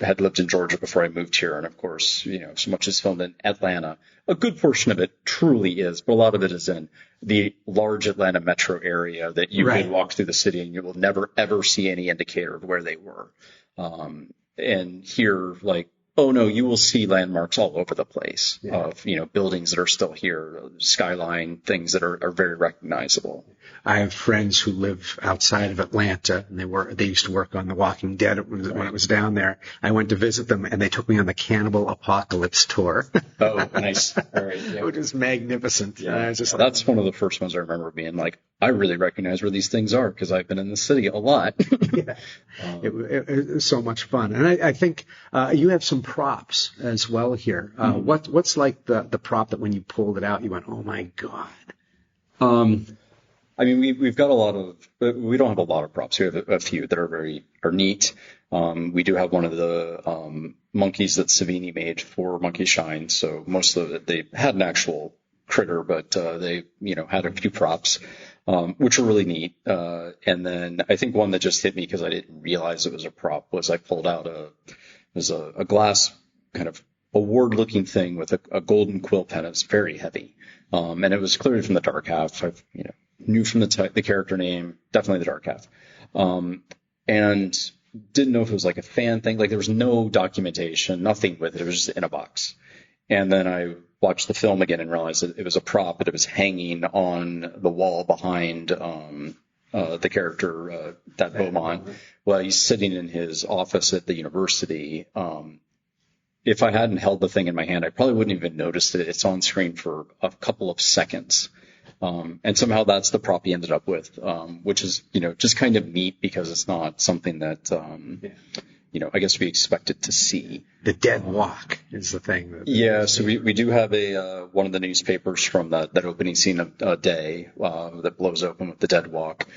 had lived in Georgia before I moved here. And of course, so much is filmed in Atlanta. A good portion of it truly is, but a lot of it is in the large Atlanta metro area that you could walk through the city and you will never, ever see any indicator of where they were. And here, like, oh no, you will see landmarks all over the place of, buildings that are still here, skyline, things that are very recognizable. I have friends who live outside of Atlanta, and they used to work on The Walking Dead when it was down there. I went to visit them, and they took me on the Cannibal Apocalypse tour. Oh, nice. All right. Yeah. It was magnificent. Yeah. That's one of the first ones I remember being like, I really recognize where these things are because I've been in the city a lot. It was so much fun. And I think you have some props as well here. What's like the prop that when you pulled it out, you went, oh, my God? I mean, we've got we don't have a lot of props. We have a few that are neat. We do have one of the monkeys that Savini made for Monkey Shine. So most of it, they had an actual critter, but they, had a few props, which are really neat. And then I think one that just hit me because I didn't realize it was a prop was I pulled out a glass kind of award-looking thing with a golden quill pen. It's very heavy. And it was clearly from the Dark Half. I knew from the character name, definitely the Dark Half. And didn't know if it was like a fan thing. Like there was no documentation, nothing with it. It was just in a box. And then I watched the film again and realized that it was a prop, but it was hanging on the wall behind the character, that Beaumont. Well, he's sitting in his office at the university. If I hadn't held the thing in my hand, I probably wouldn't even noticed it. It's on screen for a couple of seconds. And somehow that's the prop he ended up with, which is, just kind of neat because it's not something that, I guess we expected to see. The dead walk is the thing. So we do have one of the newspapers from that opening scene of Day, that blows open with the dead walk.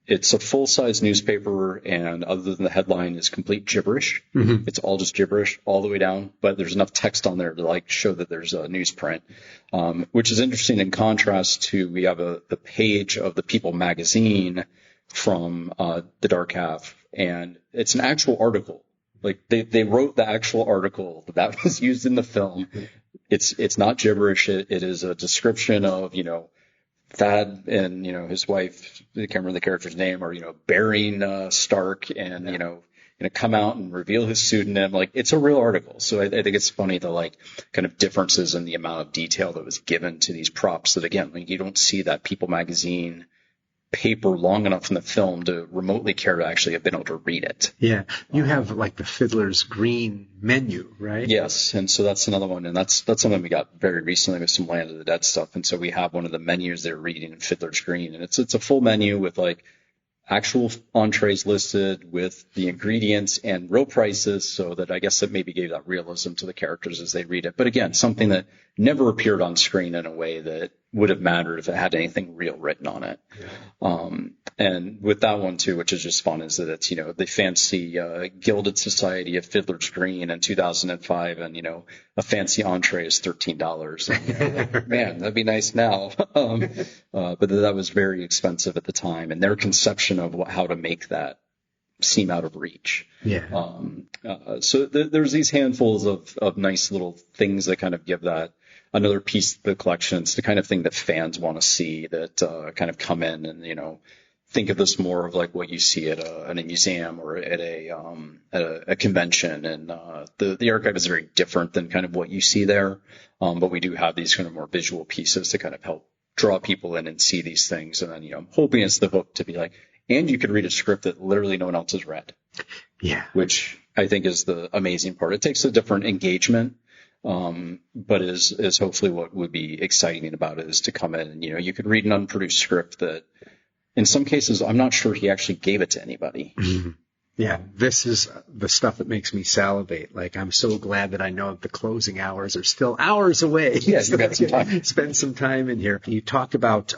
It's a full-size newspaper, and other than the headline is complete gibberish. Mm-hmm. It's all just gibberish all the way down, but there's enough text on there to show that there's a newsprint, which is interesting in contrast to we have the page of the People magazine from the Dark Half, and it's an actual article. Like they wrote the actual article that was used in the film. It's not gibberish. It is a description of Thad and, his wife, I can't remember the character's name, or, burying Stark and, come out and reveal his pseudonym. It's a real article. So I think it's funny the, kind of differences in the amount of detail that was given to these props that, again, you don't see that People magazine paper long enough in the film to remotely care to actually have been able to read it. Yeah. You have the Fiddler's Green menu, right? Yes. And so that's another one. And that's something we got very recently with some Land of the Dead stuff. And so we have one of the menus they're reading in Fiddler's Green. And it's a full menu with actual entrees listed with the ingredients and real prices, so that I guess that maybe gave that realism to the characters as they read it. But again, something that never appeared on screen in a way that would have mattered if it had anything real written on it. Yeah. And with that one too, which is just fun, is that it's, the fancy Gilded Society of Fiddler's Green in 2005, and, a fancy entree is $13. And, man, that'd be nice now. But that was very expensive at the time, and their conception of how to make that seem out of reach. Yeah. So there's these handfuls of nice little things that kind of give that another piece of the collection. It's the kind of thing that fans want to see, that kind of come in and, think of this more of what you see at a museum or at a convention. And the archive is very different than kind of what you see there. But we do have these kind of more visual pieces to kind of help draw people in and see these things. And then, I'm hoping it's the hook to be and you could read a script that literally no one else has read. Yeah. Which I think is the amazing part. It takes a different engagement. But is hopefully what would be exciting about it, is to come in and, you could read an unproduced script that in some cases, I'm not sure he actually gave it to anybody. Mm-hmm. Yeah, this is the stuff that makes me salivate. I'm so glad that I know the closing hours are still hours away. Yeah, you got some time. Spend some time in here. You talked about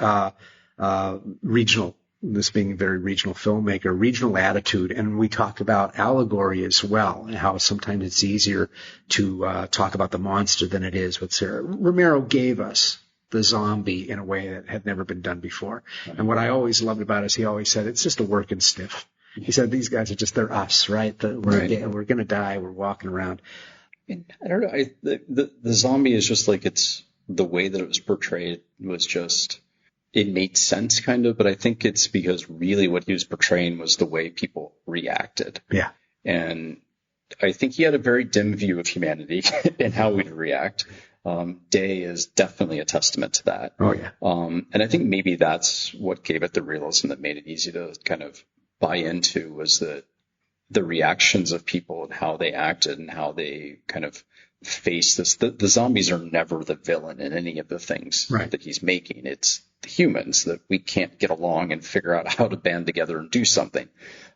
regional, this being a very regional filmmaker, regional attitude, and we talk about allegory as well, and how sometimes it's easier to talk about the monster than it is what Sarah Romero gave us. The zombie in a way that had never been done before. Right. And what I always loved about it is he always said, it's just a working stiff. He said these guys are they're us, right? We're going to die. We're walking around. And I don't know. The zombie is just like, it's the way that it was portrayed was just, it made sense kind of, but I think it's because really what he was portraying was the way people reacted. Yeah. And I think he had a very dim view of humanity and how we'd react. Day is definitely a testament to that. Oh, yeah. And I think maybe that's what gave it the realism that made it easy to kind of buy into, was that the reactions of people and how they acted and how they kind of face this. The zombies are never the villain in any of the things that he's making. It's the humans that we can't get along and figure out how to band together and do something.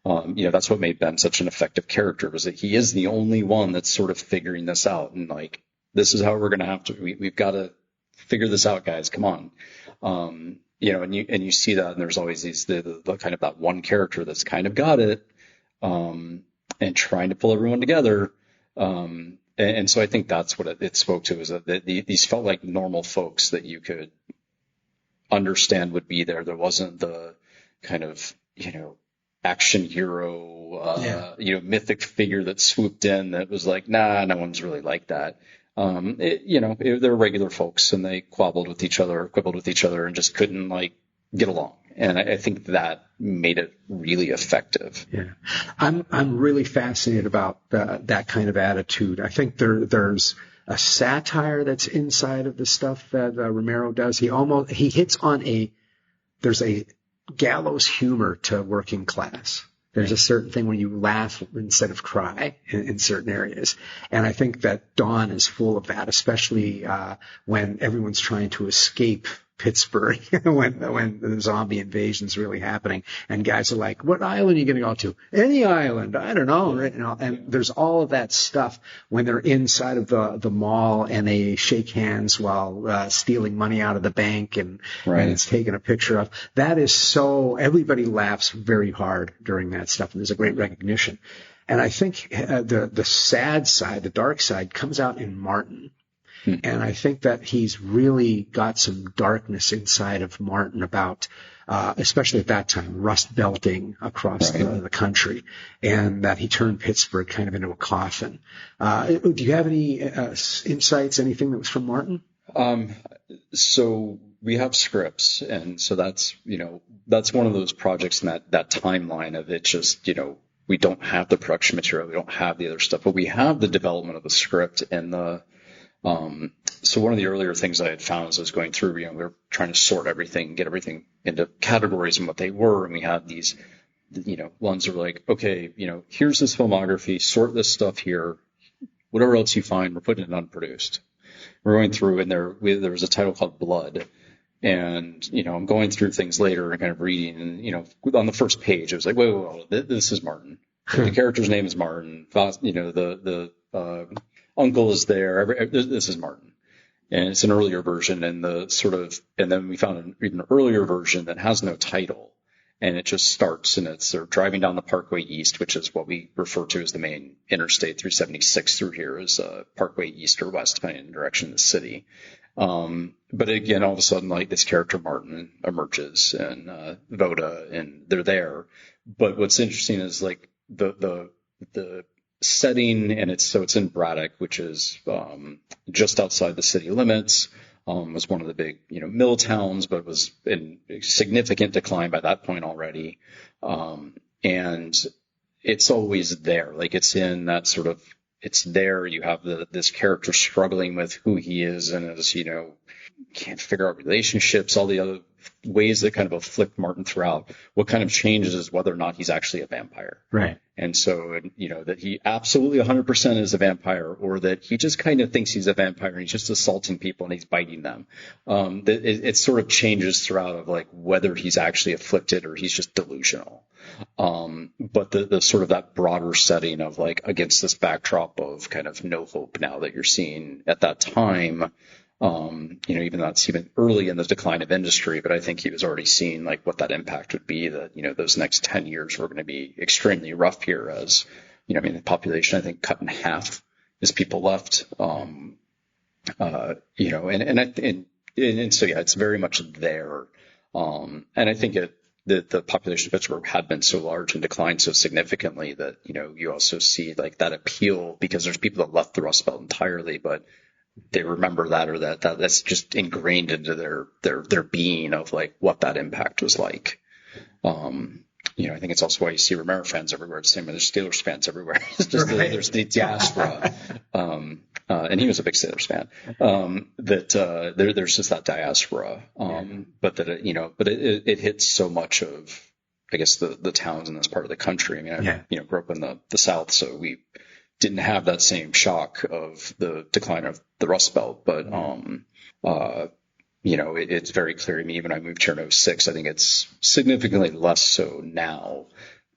That's what made Ben such an effective character, was that he is the only one that's sort of figuring this out. And like, this is how we're going to have to, we've got to figure this out, guys. Come on. And you see that, and there's always the kind of that one character that's kind of got it, and trying to pull everyone together. And so I think that's what it spoke to, is that these felt like normal folks that you could understand would be there. There wasn't the kind of, action hero, mythic figure that swooped in that was like, nah, no one's really like that. They're regular folks, and they quibbled with each other, and just couldn't get along. And I think that made it really effective. Yeah, I'm really fascinated about that kind of attitude. I think there's a satire that's inside of the stuff that Romero does. He hits on there's a gallows humor to working class. There's a certain thing when you laugh instead of cry in certain areas. And I think that Dawn is full of that, especially when everyone's trying to escape Pittsburgh, when the zombie invasion's really happening. And guys are like, what island are you going to go to? Any island. I don't know. Right? And there's all of that stuff when they're inside of the mall and they shake hands while stealing money out of the bank and it's taken a picture of. That is so, everybody laughs very hard during that stuff. And there's a great recognition. And I think the sad side, the dark side, comes out in Martin. And I think that he's really got some darkness inside of Martin about, especially at that time, rust belting across the country, and that he turned Pittsburgh kind of into a coffin. Do you have any insights, anything that was from Martin? So we have scripts, and so that's one of those projects in that timeline of it just, we don't have the production material, we don't have the other stuff, but we have the development of the script and so one of the earlier things I had found as I was going through, we were trying to sort everything, get everything into categories and what they were. And we had these, ones that were like, okay, here's this filmography, sort this stuff here, whatever else you find, we're putting it unproduced. We're going through, and there was a title called Blood. And, I'm going through things later and kind of reading, and, on the first page, it was like, wait, this is Martin. The character's name is Martin. The uncle is there. This is Martin. And it's an earlier version, and then we found an even earlier version that has no title, and it just starts, and they're driving down the Parkway East, which is what we refer to as the main Interstate 376 through here, is Parkway East or West, depending on the direction of the city. But again, all of a sudden, this character Martin emerges, and Voda, and they're there. But what's interesting is the setting, and it's in Braddock, which is just outside the city limits. Was one of the big mill towns, but was in significant decline by that point already. And it's always there, it's in that sort of, it's there. You have this character struggling with who he is, and as can't figure out relationships, all the other ways that kind of afflict Martin throughout. What kind of changes is whether or not he's actually a vampire. Right. And so, that he absolutely 100% is a vampire, or that he just kind of thinks he's a vampire and he's just assaulting people and he's biting them. It sort of changes throughout of whether he's actually afflicted or he's just delusional. But the sort of that broader setting of against this backdrop of kind of no hope now that you're seeing at that time, even that's even early in the decline of industry, but I think he was already seeing what that impact would be, that, those next 10 years were going to be extremely rough here as, the population, I think, cut in half as people left, and so, yeah, it's very much there. And I think the population of Pittsburgh had been so large and declined so significantly that, you also see like that appeal, because there's people that left the Rust Belt entirely, but they remember that, or that's just ingrained into their being of like what that impact was like. I think it's also why you see Romero fans everywhere. It's the same way there's Steelers fans everywhere. It's just there's the diaspora. And he was a big Steelers fan. There's just that diaspora. But that, it hits so much of, I guess, the towns in this part of the country. I mean, I grew up in the South, so we didn't have that same shock of the decline of the Rust Belt. But, it's very clear to me, even when I moved here in 2006, I think it's significantly less so now.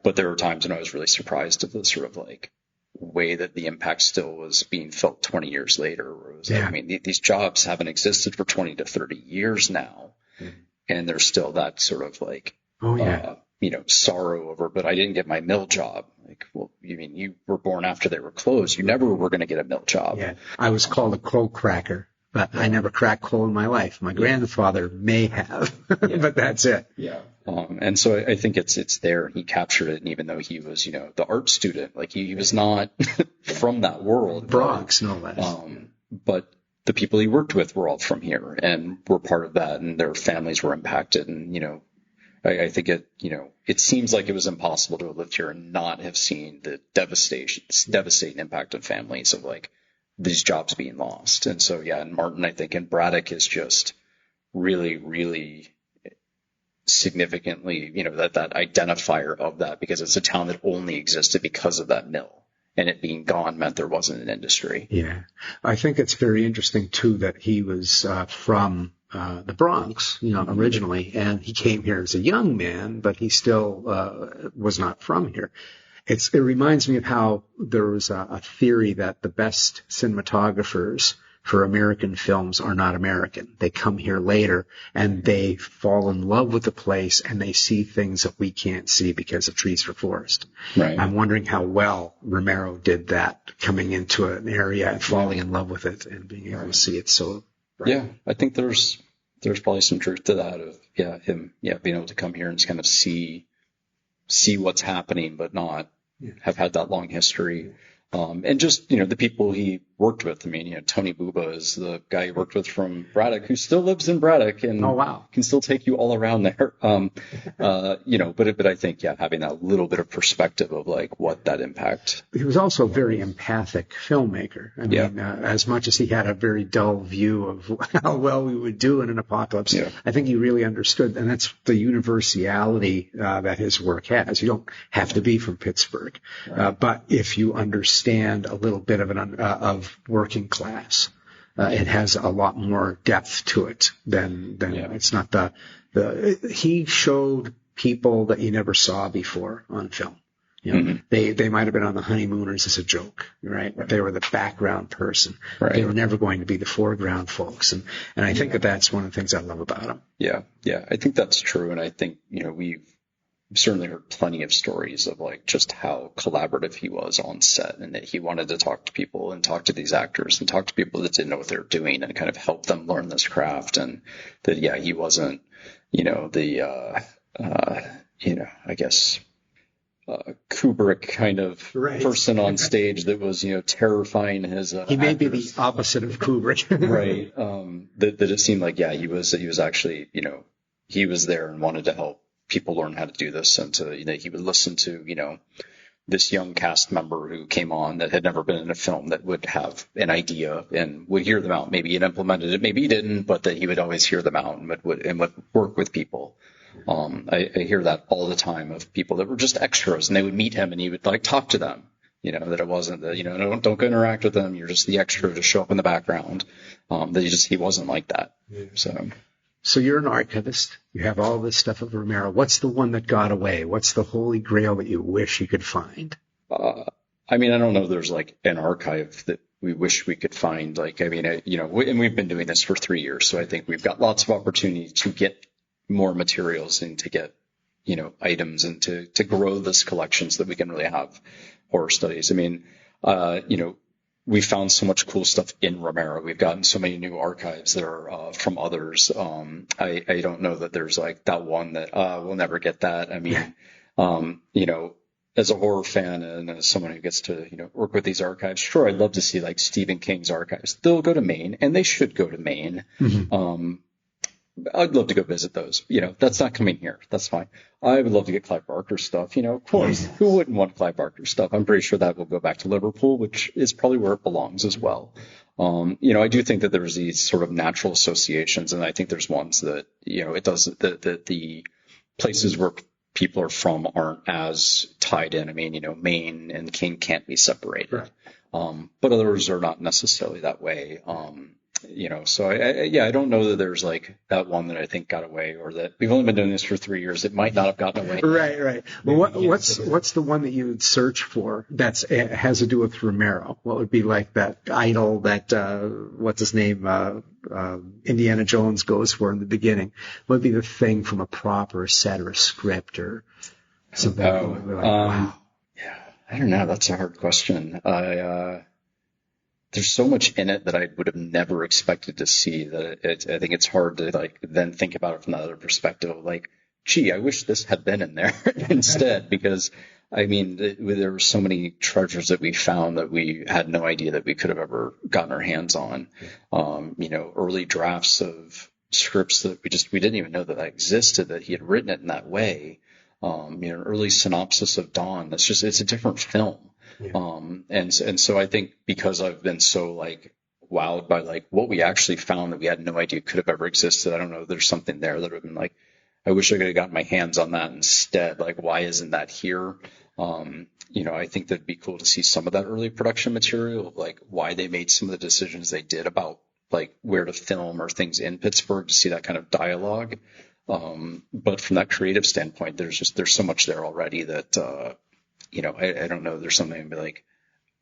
But there were times when I was really surprised at the sort of like way that the impact still was being felt 20 years later. Where it was like, I mean, these jobs haven't existed for 20 to 30 years now. And there's still that sort of like, sorrow over, but I didn't get my mill job. Like, well, you mean you were born after they were closed? You never were going to get a mill job. Yeah. I was called a coal cracker, but I never cracked coal in my life. My grandfather may have, but that's it. Yeah. And so I think it's there, and he captured it. And even though he was, the art student, like he was not from that world. Bronx, no less. But the people he worked with were all from here and were part of that, and their families were impacted. And, I think it seems like it was impossible to have lived here and not have seen the devastating impact on families of like these jobs being lost. And so, and Martin, I think, and Braddock is just really, really significantly, that identifier of that, because it's a town that only existed because of that mill. And it being gone meant there wasn't an industry. Yeah. I think it's very interesting, too, that he was from the Bronx, originally, and he came here as a young man, but he still was not from here. It reminds me of how there was a theory that the best cinematographers for American films are not American. They come here later and they fall in love with the place and they see things that we can't see because of Trees for Forest. Right. I'm wondering how well Romero did that, coming into an area and falling in love with it and being able to see it. So, yeah, I think there's probably some truth to that of, him, being able to come here and just kind of see what's happening, but not have had that long history. And just, the people he worked with. I mean, Tony Buba is the guy he worked with from Braddock, who still lives in Braddock and can still take you all around there. But I think, having that little bit of perspective of like what that impact. He was also a very empathic filmmaker. I mean, as much as he had a very dull view of how well we would do in an apocalypse, I think he really understood. And that's the universality that his work has. You don't have to be from Pittsburgh. But if you understand a little bit of working class, it has a lot more depth to it than it's not he showed people that you never saw before on film. They might have been on the Honeymooners as a joke, right? But they were the background person. Right. They were never going to be the foreground folks. And I think that's one of the things I love about him. Yeah. I think that's true. And I think, we've certainly heard plenty of stories of like just how collaborative he was on set, and that he wanted to talk to people and talk to these actors and talk to people that didn't know what they were doing and kind of help them learn this craft. And that, he wasn't, I guess, Kubrick kind of person on stage that was, terrifying his, he may be the opposite of Kubrick. Right. That it seemed like, he was actually, he was there and wanted to help people learn how to do this, and to, he would listen to, this young cast member who came on that had never been in a film that would have an idea and would hear them out. Maybe he implemented it, maybe he didn't, but that he would always hear them out and would work with people. I hear that all the time of people that were just extras, and they would meet him and he would like talk to them, that it wasn't that, don't go interact with them. You're just the extra to show up in the background. That he wasn't like that. Yeah. So you're an archivist. You have all this stuff of Romero. What's the one that got away? What's the holy grail that you wish you could find? I don't know if there's like an archive that we wish we could find. And we've been doing this for 3 years. So I think we've got lots of opportunity to get more materials and to get, items and to grow this collection so that we can really have horror studies. we found so much cool stuff in Romero. We've gotten so many new archives that are from others. I don't know that there's like that one that we'll never get that. I mean, as a horror fan and as someone who gets to work with these archives, sure, I'd love to see like Stephen King's archives. They'll go to Maine, and they should go to Maine. Mm-hmm. I'd love to go visit those. That's not coming here. That's fine. I would love to get Clive Barker's stuff. Of course, who wouldn't want Clive Barker's stuff? I'm pretty sure that will go back to Liverpool, which is probably where it belongs as well. I do think that there's these sort of natural associations, and I think there's ones that, it doesn't, that the places where people are from aren't as tied in. I mean, Maine and King can't be separated. Right. But others are not necessarily that way. So I don't know that there's like that one that I think got away, or that we've only been doing this for 3 years. It might not have gotten away. Right. Well, what's the one that you would search for that has to do with Romero? What would be like that idol that, what's his name, Indiana Jones goes for in the beginning? What would be the thing from a prop or a set or a script or something? Wow. Yeah, I don't know. That's a hard question. There's so much in it that I would have never expected to see that I think it's hard to like then think about it from the other perspective. Like, gee, I wish this had been in there instead, because I mean, there were so many treasures that we found that we had no idea that we could have ever gotten our hands on. Early drafts of scripts that we didn't even know that existed, that he had written it in that way. Early synopsis of Dawn. It's a different film. Yeah. And so I think because I've been so like wowed by like what we actually found that we had no idea could have ever existed, I don't know, there's something there that would have been like, I wish I could have gotten my hands on that instead. Like, why isn't that here? I think that'd be cool to see some of that early production material of like why they made some of the decisions they did about like where to film or things in Pittsburgh, to see that kind of dialogue. But from that creative standpoint, there's so much there already that, I don't know. There's something I'd be like,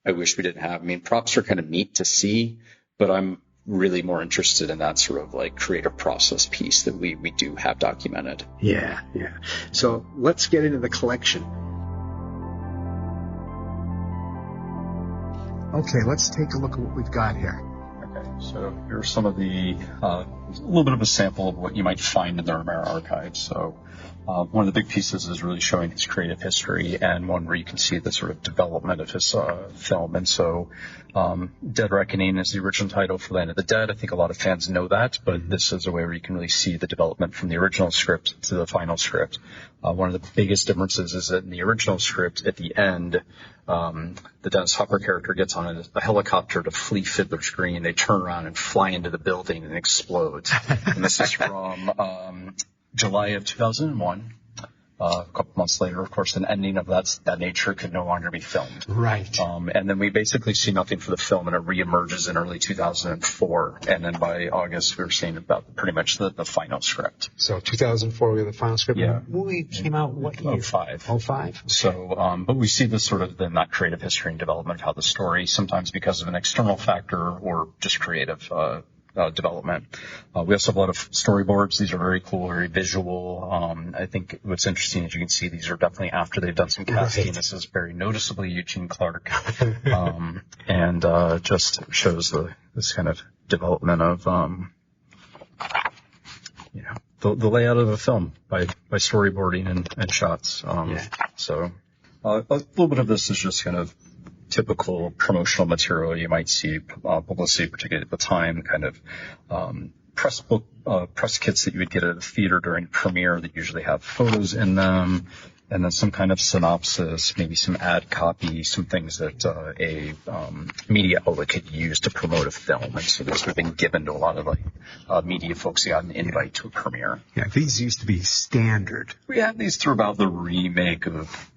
I wish we didn't have. I mean, props are kind of neat to see, but I'm really more interested in that sort of like creative process piece that we do have documented. Yeah. So let's get into the collection. Okay, let's take a look at what we've got here. Okay, so here's some of a little bit of a sample of what you might find in the Romero archives. So one of the big pieces is really showing his creative history, and one where you can see the sort of development of his film. And so Dead Reckoning is the original title for Land of the Dead. I think a lot of fans know that, but this is a way where you can really see the development from the original script to the final script. One of the biggest differences is that in the original script, at the end, the Dennis Hopper character gets on a helicopter to flee Fiddler's Green. They turn around and fly into the building and explodes. And this is from July of 2001. A couple months later, of course, an ending of that nature could no longer be filmed. Right. And then we basically see nothing for the film, and it reemerges in early 2004. And then by August, we were seeing about pretty much the final script. So 2004, we have the final script. Yeah. The movie came out what year? 05. 05. So, but we see this sort of then that creative history and development of how the story, sometimes because of an external factor or just creative development. We also have a lot of storyboards. These are very cool, very visual. I think what's interesting is you can see these are definitely after they've done some casting. Right. This is very noticeably Eugene Clark, and just shows this kind of development of the layout of a film by storyboarding and shots. So a little bit of this is just kind of typical promotional material you might see, publicity, particularly at the time, kind of press kits that you would get at a theater during premiere that usually have photos in them, and then some kind of synopsis, maybe some ad copy, some things that a media outlet could use to promote a film. And so this would have been given to a lot of media folks who got an invite to a premiere. Yeah, these used to be standard. We had these through about the remake of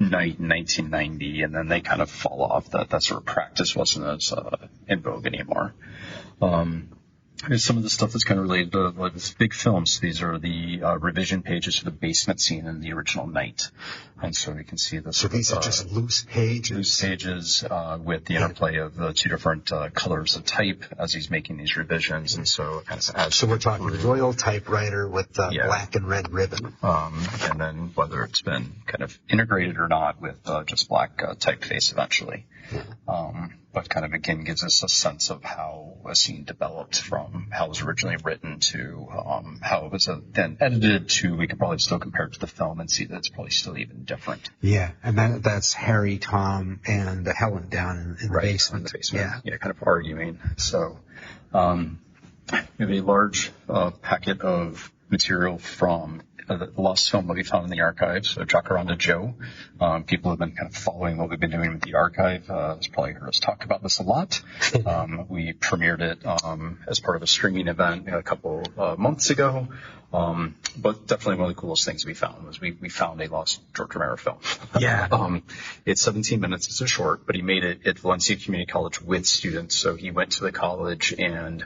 Night in 1990, and then they kind of fall off. That sort of practice wasn't as in vogue anymore. Here's some of the stuff that's kind of related to this big film. So these are the revision pages for the basement scene in the original Night. And so you can see this. So these are just loose pages? Loose pages with the interplay of the two different colors of type as he's making these revisions. And so it kind of adds. So we're talking royal typewriter with black and red ribbon. And then whether it's been kind of integrated or not with just black typeface eventually. but kind of again gives us a sense of how a scene developed from how it was originally written to how it was then edited to, we could probably still compare it to the film and see that it's probably still even different. Yeah, and that's Harry, Tom, and Helen down in the basement. In the basement. Yeah, kind of arguing. So we have a large packet of material from the lost film that we found in the archives, so Jacaranda Joe. People have been kind of following what we've been doing with the archive. Has probably heard us talk about this a lot. We premiered it as part of a streaming event a couple months ago. But definitely one of the coolest things we found was we found a lost George Romero film. Yeah. It's 17 minutes. It's a short, but he made it at Valencia Community College with students. So he went to the college and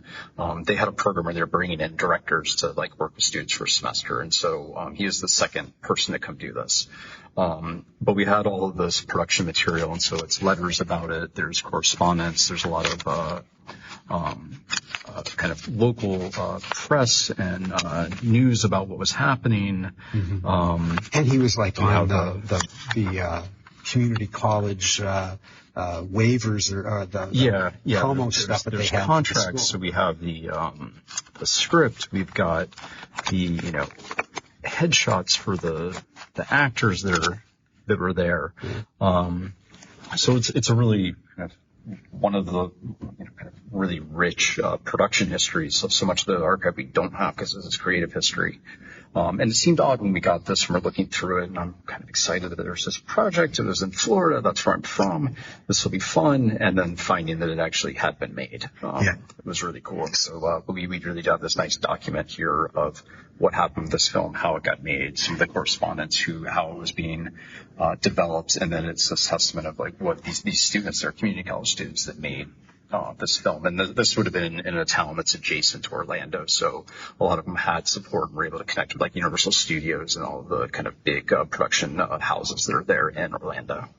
they had a program where they were bringing in directors to like work with students for a semester. And so he was the second person to come do this. But we had all of this production material, and so it's letters about it. There's correspondence. There's a lot of kind of local press and news about what was happening. Mm-hmm. And he was like on the community college waivers or the promo stuff that they have. There's contracts. So we have the script. We've got the headshots for the actors that were there. So it's a really one of the kind of really rich production histories of so much of the archive we don't have because of this creative history. And it seemed odd when we got this and we're looking through it, and I'm kind of excited that there's this project. It was in Florida. That's where I'm from. This will be fun. And then finding that it actually had been made. It was really cool. So we really have this nice document here of what happened with this film, how it got made, some of the correspondence, how it was being developed, and then it's a testament of like what these students, they're community college students that made this film. And this would have been in a town that's adjacent to Orlando, so a lot of them had support and were able to connect with like Universal Studios and all of the kind of big production houses that are there in Orlando.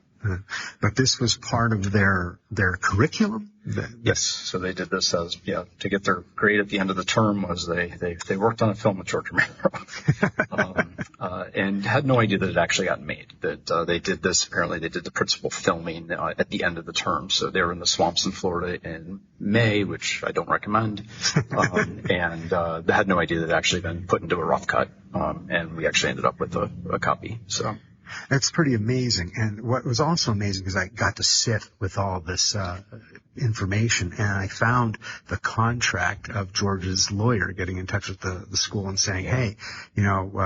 But this was part of their curriculum? Yes. So they did this as, to get their grade at the end of the term was they worked on a film with George Romero. And had no idea that it actually got made. That they did this, apparently they did the principal filming at the end of the term. So they were in the swamps in Florida in May, which I don't recommend. And they had no idea that it had actually been put into a rough cut. And we actually ended up with a copy. So. That's pretty amazing. And what was also amazing is I got to sit with all this information, and I found the contract of George's lawyer getting in touch with the school and saying, hey,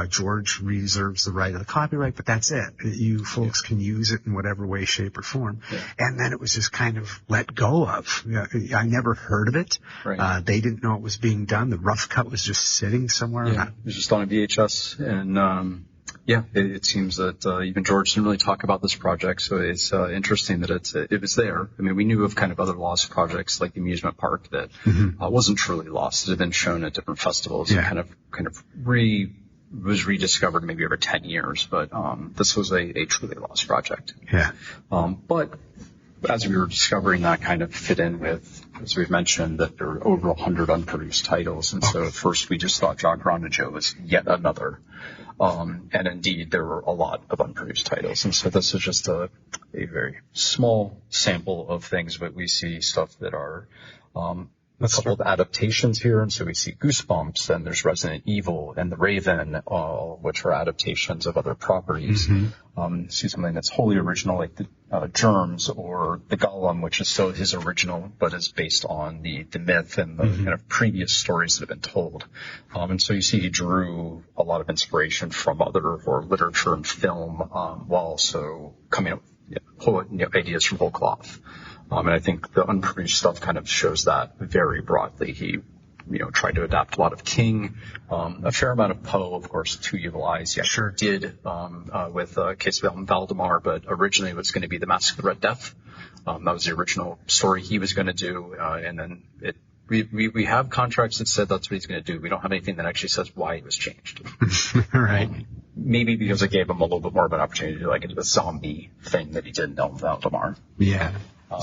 George reserves the right of the copyright, but that's it. You folks can use it in whatever way, shape, or form. Yeah. And then it was just kind of let go of. I never heard of it. Right. They didn't know it was being done. The rough cut was just sitting somewhere. Yeah, it was just on a VHS, and it seems that even George didn't really talk about this project, so it's interesting that it was there. I mean, we knew of kind of other lost projects like the Amusement Park that wasn't truly lost. It had been shown at different festivals and kind of was rediscovered maybe over 10 years, but this was a truly lost project. Yeah. But as we were discovering, that kind of fit in with, as we've mentioned, that there are over 100 unproduced titles, and so at first we just thought Jacaranda Joe was yet another. And indeed, there were a lot of unproduced titles. And so this is just a very small sample of things, but we see stuff that are a couple of adaptations here. And so we see Goosebumps, and there's Resident Evil and The Raven, which are adaptations of other properties. See something that's wholly original, like the Germs or the Golem, which is still his original, but is based on the myth and the kind of previous stories that have been told. And so you see he drew a lot of inspiration from other literature and film, while also coming up with ideas from whole cloth. And I think the unproduced stuff kind of shows that very broadly. He, tried to adapt a lot of King, a fair amount of Poe, of course, Two Evil Eyes. Yeah, sure did with Case of Valdemar, but originally it was going to be The Mask of the Red Death. That was the original story he was going to do, and then we have contracts that said that's what he's going to do. We don't have anything that actually says why it was changed. Right. Maybe because it gave him a little bit more of an opportunity to do like a zombie thing that he did in Valdemar. Yeah.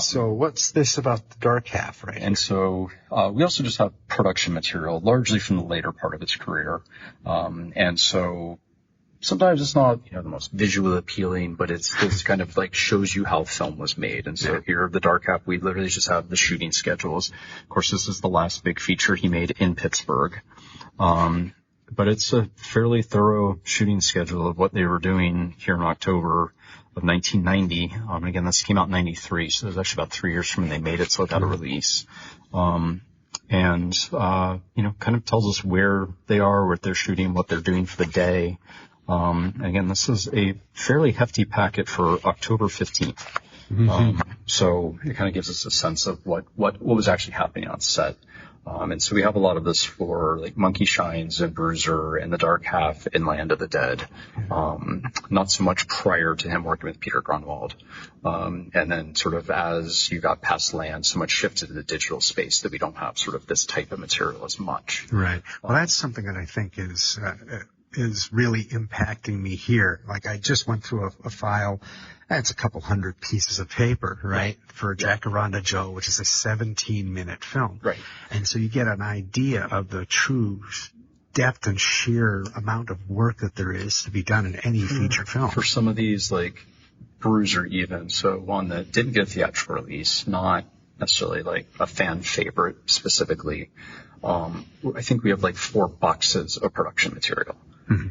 So what's this about the dark half, right? And so we also just have production material, largely from the later part of his career. And so sometimes it's not, the most visually appealing, but it's kind of like shows you how film was made. And so here, the Dark Half, we literally just have the shooting schedules. Of course, this is the last big feature he made in Pittsburgh. But it's a fairly thorough shooting schedule of what they were doing here in October of 1990. Again, this came out in 93, so it was actually about 3 years from when they made it, so it got a release. Kind of tells us where they are, what they're shooting, what they're doing for the day. Again, this is a fairly hefty packet for October 15th. So it kind of gives us a sense of what was actually happening on set. And so we have a lot of this for like Monkey Shines and Bruiser and The Dark Half and Land of the Dead. Not so much prior to him working with Peter Grunwald. And then sort of as you got past Land, so much shifted to the digital space that we don't have sort of this type of material as much. Right. Well, that's something that I think is really impacting me here. Like I just went through a file. It's a couple hundred pieces of paper, right? For Jacaranda Joe, which is a 17-minute film. Right. And so you get an idea of the true depth and sheer amount of work that there is to be done in any feature film. For some of these, like Bruiser even, so one that didn't get a theatrical release, not necessarily like a fan favorite specifically. I think we have like 4 boxes of production material.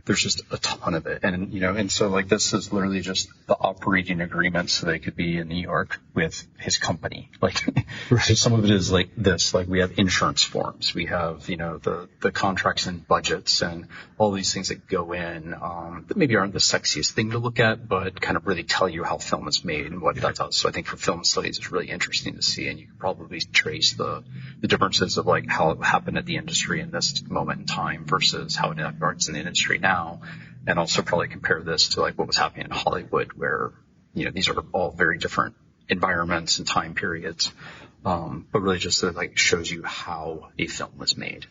There's just a ton of it. And so like this is literally just the operating agreement so they could be in New York with his company. Like, so some of it is like this, like we have insurance forms. We have, the contracts and budgets and all these things that go in, that maybe aren't the sexiest thing to look at, but kind of really tell you how film is made and what that does. So I think for film studies, it's really interesting to see. And you can probably trace the differences of like how it happened at the industry in this moment in time versus how it operates in the industry now, and also probably compare this to like what was happening in Hollywood, where these are all very different environments and time periods, but really just like shows you how a film was made.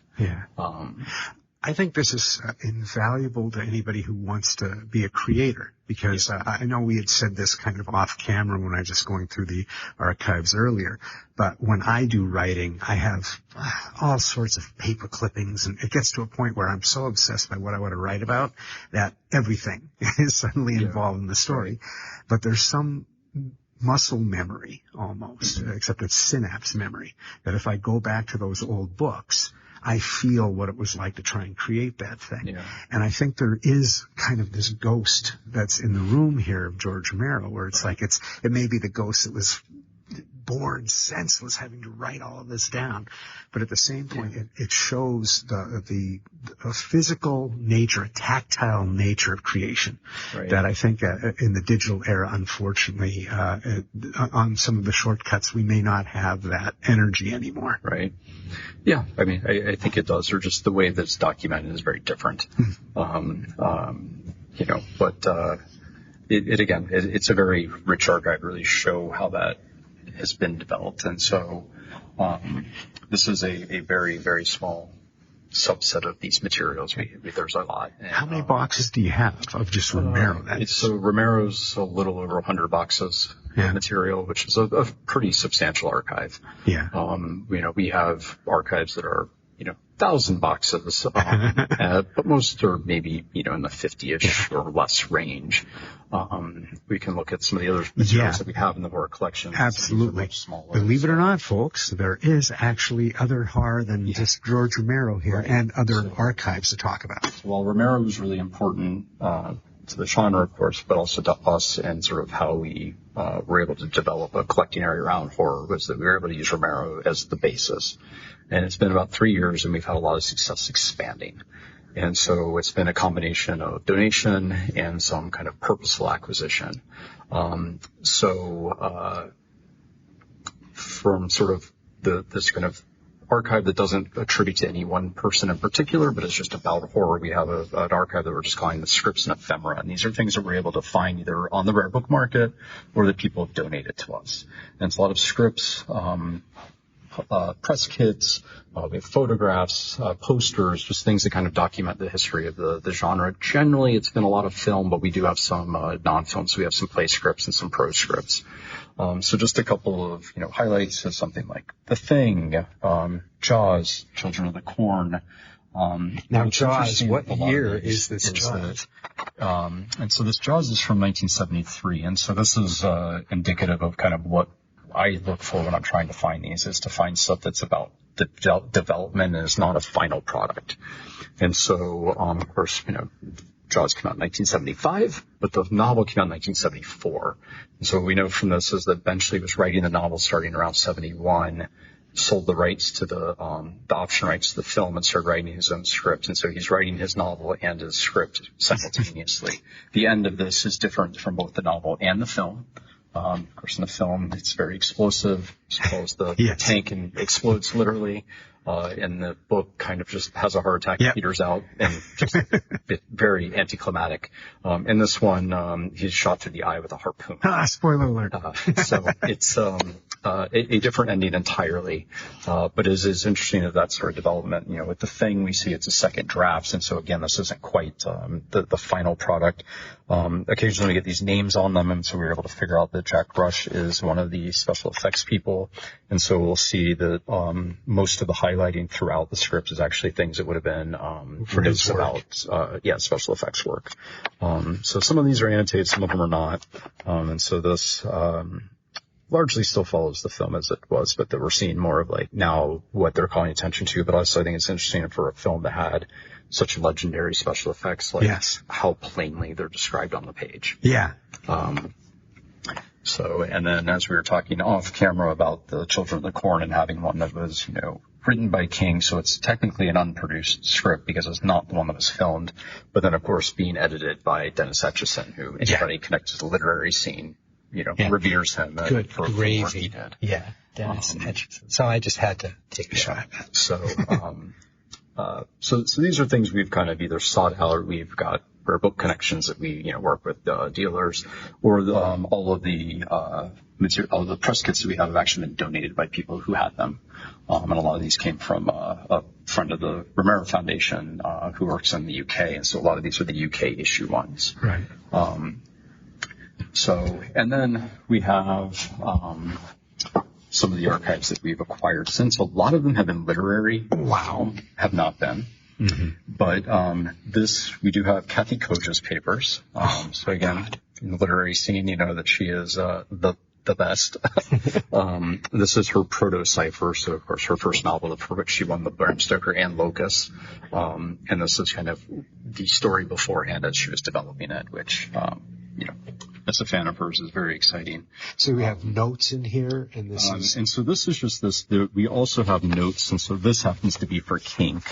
I think this is invaluable to anybody who wants to be a creator, because I know we had said this kind of off camera when I was just going through the archives earlier, but when I do writing, I have all sorts of paper clippings, and it gets to a point where I'm so obsessed by what I want to write about that everything is suddenly involved in the story. But there's some muscle memory almost, except it's synapse memory, that if I go back to those old books, I feel what it was like to try and create that thing. And I think there is kind of this ghost that's in the room here of George Romero, where it's like it may be the ghost that was born senseless having to write all of this down, but at the same point it shows the physical nature, a tactile nature of creation that I think in the digital era, unfortunately, on some of the shortcuts, we may not have that energy anymore. Yeah, I mean, I think it does, or just the way that it's documented is very different. It's a very rich archive to really show how that has been developed. And so this is a very, very small subset of these materials. There's a lot. And, how many boxes do you have of just Romero? So Romero's a little over 100 boxes of material, which is a pretty substantial archive. We have archives that are 1,000 boxes, but most are maybe, in the 50-ish or less range. We can look at some of the other materials that we have in the horror collection. Absolutely. Believe it or not, folks, there is actually other horror than just George Romero here and other archives to talk about. Well, Romero was really important to the genre, of course, but also to us and sort of how we were able to develop a collecting area around horror, was that we were able to use Romero as the basis. And it's been about 3 years, and we've had a lot of success expanding. And so it's been a combination of donation and some kind of purposeful acquisition. From sort of this kind of archive that doesn't attribute to any one person in particular, but it's just about horror, we have an archive that we're just calling the Scripts and Ephemera. And these are things that we're able to find either on the rare book market or that people have donated to us. And it's a lot of scripts, press kits, we have photographs, posters, just things that kind of document the history of the genre. Generally, it's been a lot of film, but we do have some non-film. So we have some play scripts and some prose scripts. So just a couple of highlights is something like The Thing, Jaws, Children of the Corn. Now, Jaws, what year is this Jaws? And so this Jaws is from 1973. And so this is indicative of kind of what I look for when I'm trying to find these, is to find stuff that's about the development and is not a final product. And so, of course, Jaws came out in 1975, but the novel came out in 1974. And so what we know from this is that Benchley was writing the novel starting around 71, sold the rights to the option rights to the film, and started writing his own script. And so he's writing his novel and his script simultaneously. The end of this is different from both the novel and the film. Of course, in the film, it's very explosive. Suppose the tank explodes literally. And the book kind of just has a heart attack, peters out, and just very anticlimactic. In this one, he's shot through the eye with a harpoon. Spoiler alert. So it's a different ending entirely. But it is interesting of that sort of development. With The Thing, we see it's a second draft, and so again, this isn't quite the final product. Occasionally we get these names on them, and so we were able to figure out that Jack Rush is one of the special effects people. And so we'll see that most of the highlighting throughout the script is actually things that would have been for his work. Special effects work. So some of these are annotated, some of them are not. And so this largely still follows the film as it was, but that we're seeing more of like now what they're calling attention to. But also I think it's interesting for a film that had such legendary special effects, like how plainly they're described on the page. Yeah. So, and then as we were talking off camera about the Children of the Corn and having one that was, written by King, so it's technically an unproduced script because it's not the one that was filmed, but then of course being edited by Dennis Etchison, who anybody connected to the literary scene, reveres him for what he did. Yeah, Dennis Etchison. So I just had to take a shot at that. So these are things we've kind of either sought out, or we've got rare book connections that we work with dealers, or all of the material, all of the press kits that we have actually been donated by people who had them, and a lot of these came from a friend of the Romero Foundation who works in the UK, and so a lot of these are the UK issue ones. Right. And then we have some of the archives that we've acquired since. A lot of them have been literary. Wow. Have not been. Mm-hmm. But we do have Kathy Koja's papers. So again, in the literary scene, that she is the best. This is her proto-cipher, so of course her first novel for which she won the Bram Stoker and Locus. And this is kind of the story beforehand as she was developing it, which, as a fan of hers is very exciting. So we have notes in here, and this is... And so this is just this. We also have notes, and so this happens to be for Kink,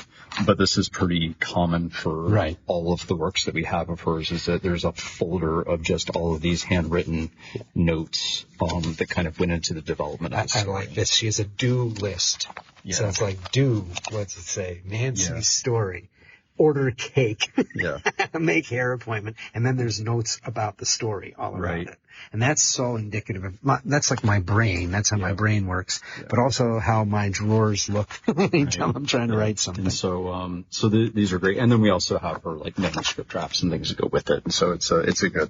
but this is pretty common for all of the works that we have of hers, is that there's a folder of just all of these handwritten notes that kind of went into the development of the story. I like this. She has a do list. Yeah. So it's like, what's it say? Nancy's story. Order cake, make hair appointment, and then there's notes about the story all around it. And that's so indicative of, that's like my brain. That's how my brain works, but also how my drawers look anytime I'm trying to write something. And so, these are great. And then we also have her like manuscript drafts and things that go with it. And so it's a good,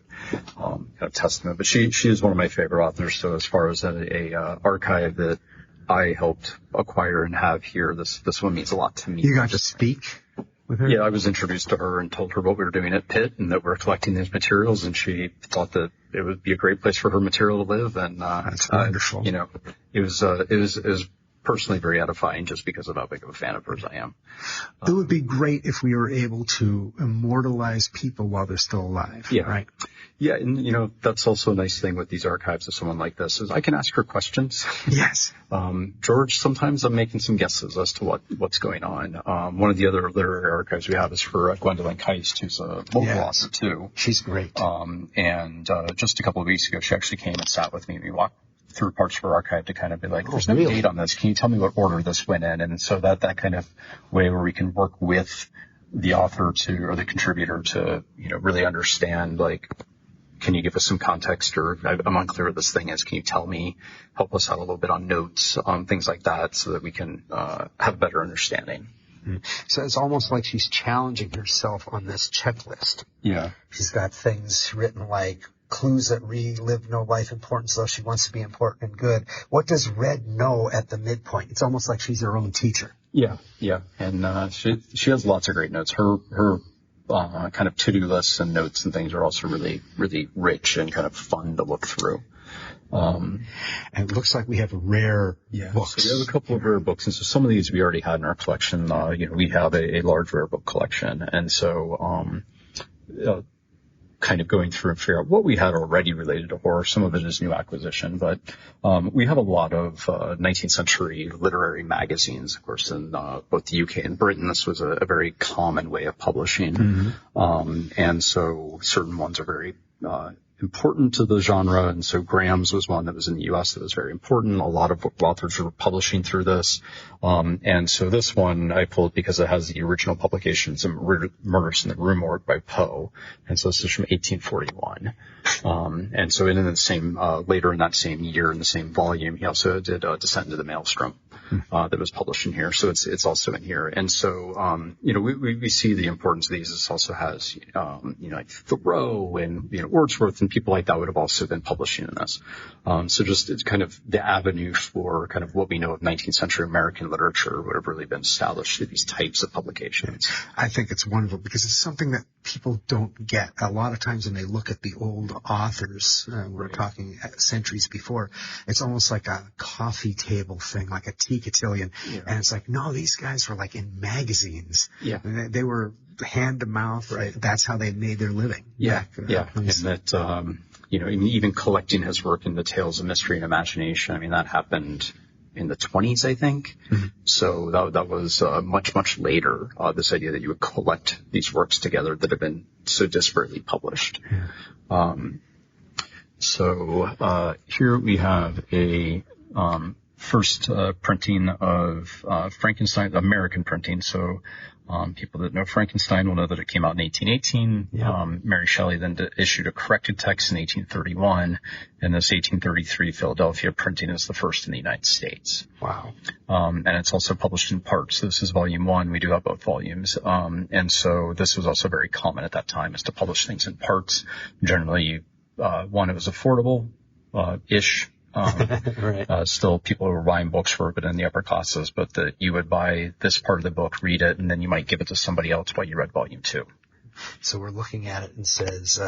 kind of testament, but she is one of my favorite authors. So as far as a archive that I helped acquire and have here, this one means a lot to me. You got to speak with her? Yeah, I was introduced to her and told her what we were doing at Pitt and that we're collecting these materials, and she thought that it would be a great place for her material to live. And that's wonderful. It was personally very edifying just because of how big of a fan of hers I am. It would be great if we were able to immortalize people while they're still alive. Yeah. Right. Yeah, and that's also a nice thing with these archives of someone like this is I can ask her questions. Yes. George, sometimes I'm making some guesses as to what's going on. One of the other literary archives we have is for Gwendolyn Keist, who's a local author too. She's great. And just a couple of weeks ago, she actually came and sat with me. We walked through parts of her archive to kind of be like, there's no date on this. Can you tell me what order this went in? And so that kind of way where we can work with the author or the contributor to, really understand, like, can you give us some context, or I'm unclear what this thing is. Can you tell me, help us out a little bit on notes, things like that, so that we can have better understanding. So it's almost like she's challenging herself on this checklist. Yeah. She's got things written like clues that relive no life importance, though she wants to be important and good. What does Red know at the midpoint? It's almost like she's her own teacher. Yeah. And she has lots of great notes. Her kind of to-do lists and notes and things are also really, really rich and kind of fun to look through. And it looks like we have rare books. So we have a couple of rare books, and so some of these we already had in our collection. We have a large rare book collection, and so kind of going through and figure out what we had already related to horror. Some of it is new acquisition, but we have a lot of 19th century literary magazines, of course, in both the UK and Britain. This was a very common way of publishing, and so certain ones are very important to the genre, and so Graham's was one that was in the U.S. that was very important. A lot of book authors were publishing through this, and so this one I pulled because it has the original publications of Murders in the Rue Morgue by Poe, and so this is from 1841. And so in the same later in that same year in the same volume, he also did Descent into the Maelstrom. That was published in here, so it's also in here. And so, we see the importance of these. This also has, like Thoreau and, Wordsworth and people like that would have also been publishing in this. So just it's kind of the avenue for kind of what we know of 19th century American literature would have really been established through these types of publications. I think it's wonderful because it's something that people don't get. A lot of times when they look at the old authors, we're talking centuries before, it's almost like a coffee table thing, like a tea cotillion. Yeah. And it's like, no, these guys were like in magazines. Yeah. They were hand to mouth. Right. That's how they made their living. Yeah. And that, even collecting his work in the Tales of Mystery and Imagination, I mean, that happened in the 20s, I think. Mm-hmm. So that was much, much later, this idea that you would collect these works together that have been so disparately published. Yeah. So here we have a first printing of Frankenstein, American printing. So people that know Frankenstein will know that it came out in 1818. Yeah. Mary Shelley then issued a corrected text in 1831, and this 1833 Philadelphia printing is the first in the United States. Wow. And it's also published in parts. So this is volume 1. We do have both volumes. And so this was also very common at that time, is to publish things in parts. Generally, one, it was affordable, ish. Right. Still people were buying books for it, but in the upper classes, but that you would buy this part of the book, read it, and then you might give it to somebody else while you read volume 2. So we're looking at it and says,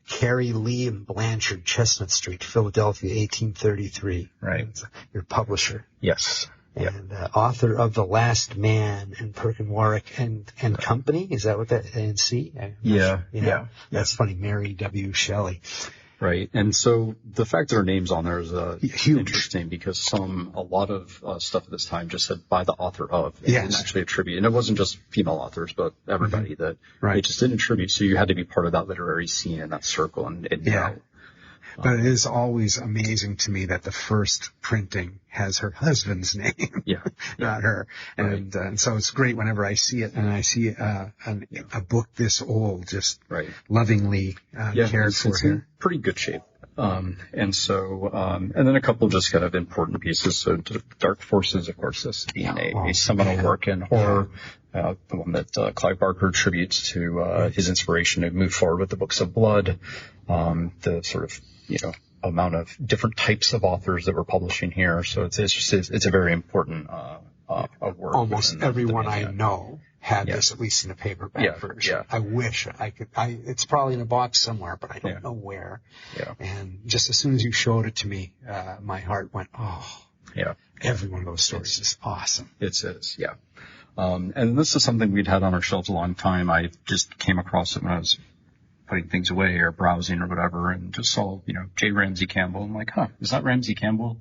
Carrie Lee and Blanchard, Chestnut Street, Philadelphia, 1833. Right. Your publisher. Yes. And author of The Last Man and Perkin Warwick and Company. Is that what that, and C? Yeah. That's funny. Mary W. Shelley. Right. And so the fact that our name's on there is interesting because a lot of stuff at this time just said by the author of. It didn't actually attribute. And it wasn't just female authors, but everybody that they just didn't attribute. So you had to be part of that literary scene in that circle and know. But it is always amazing to me that the first printing has her husband's name, not her. And, and so it's great whenever I see it and I see a book this old, lovingly cared for. It's in pretty good shape. And so, and then a couple just kind of important pieces. So Dark Forces, of course, this being a seminal work in horror. The one that Clive Barker attributes to his inspiration to move forward with the Books of Blood. The sort of, amount of different types of authors that we're publishing here. So it's a very important work. Almost everyone I know had this, at least in a paperback version. I wish I could. It's probably in a box somewhere, but I don't know where. Yeah. And just as soon as you showed it to me, my heart went, every one of those stories is awesome. It is, yeah. And this is something we'd had on our shelves a long time. I just came across it when I was putting things away or browsing or whatever, and just saw, J. Ramsey Campbell. I'm like, is that Ramsey Campbell?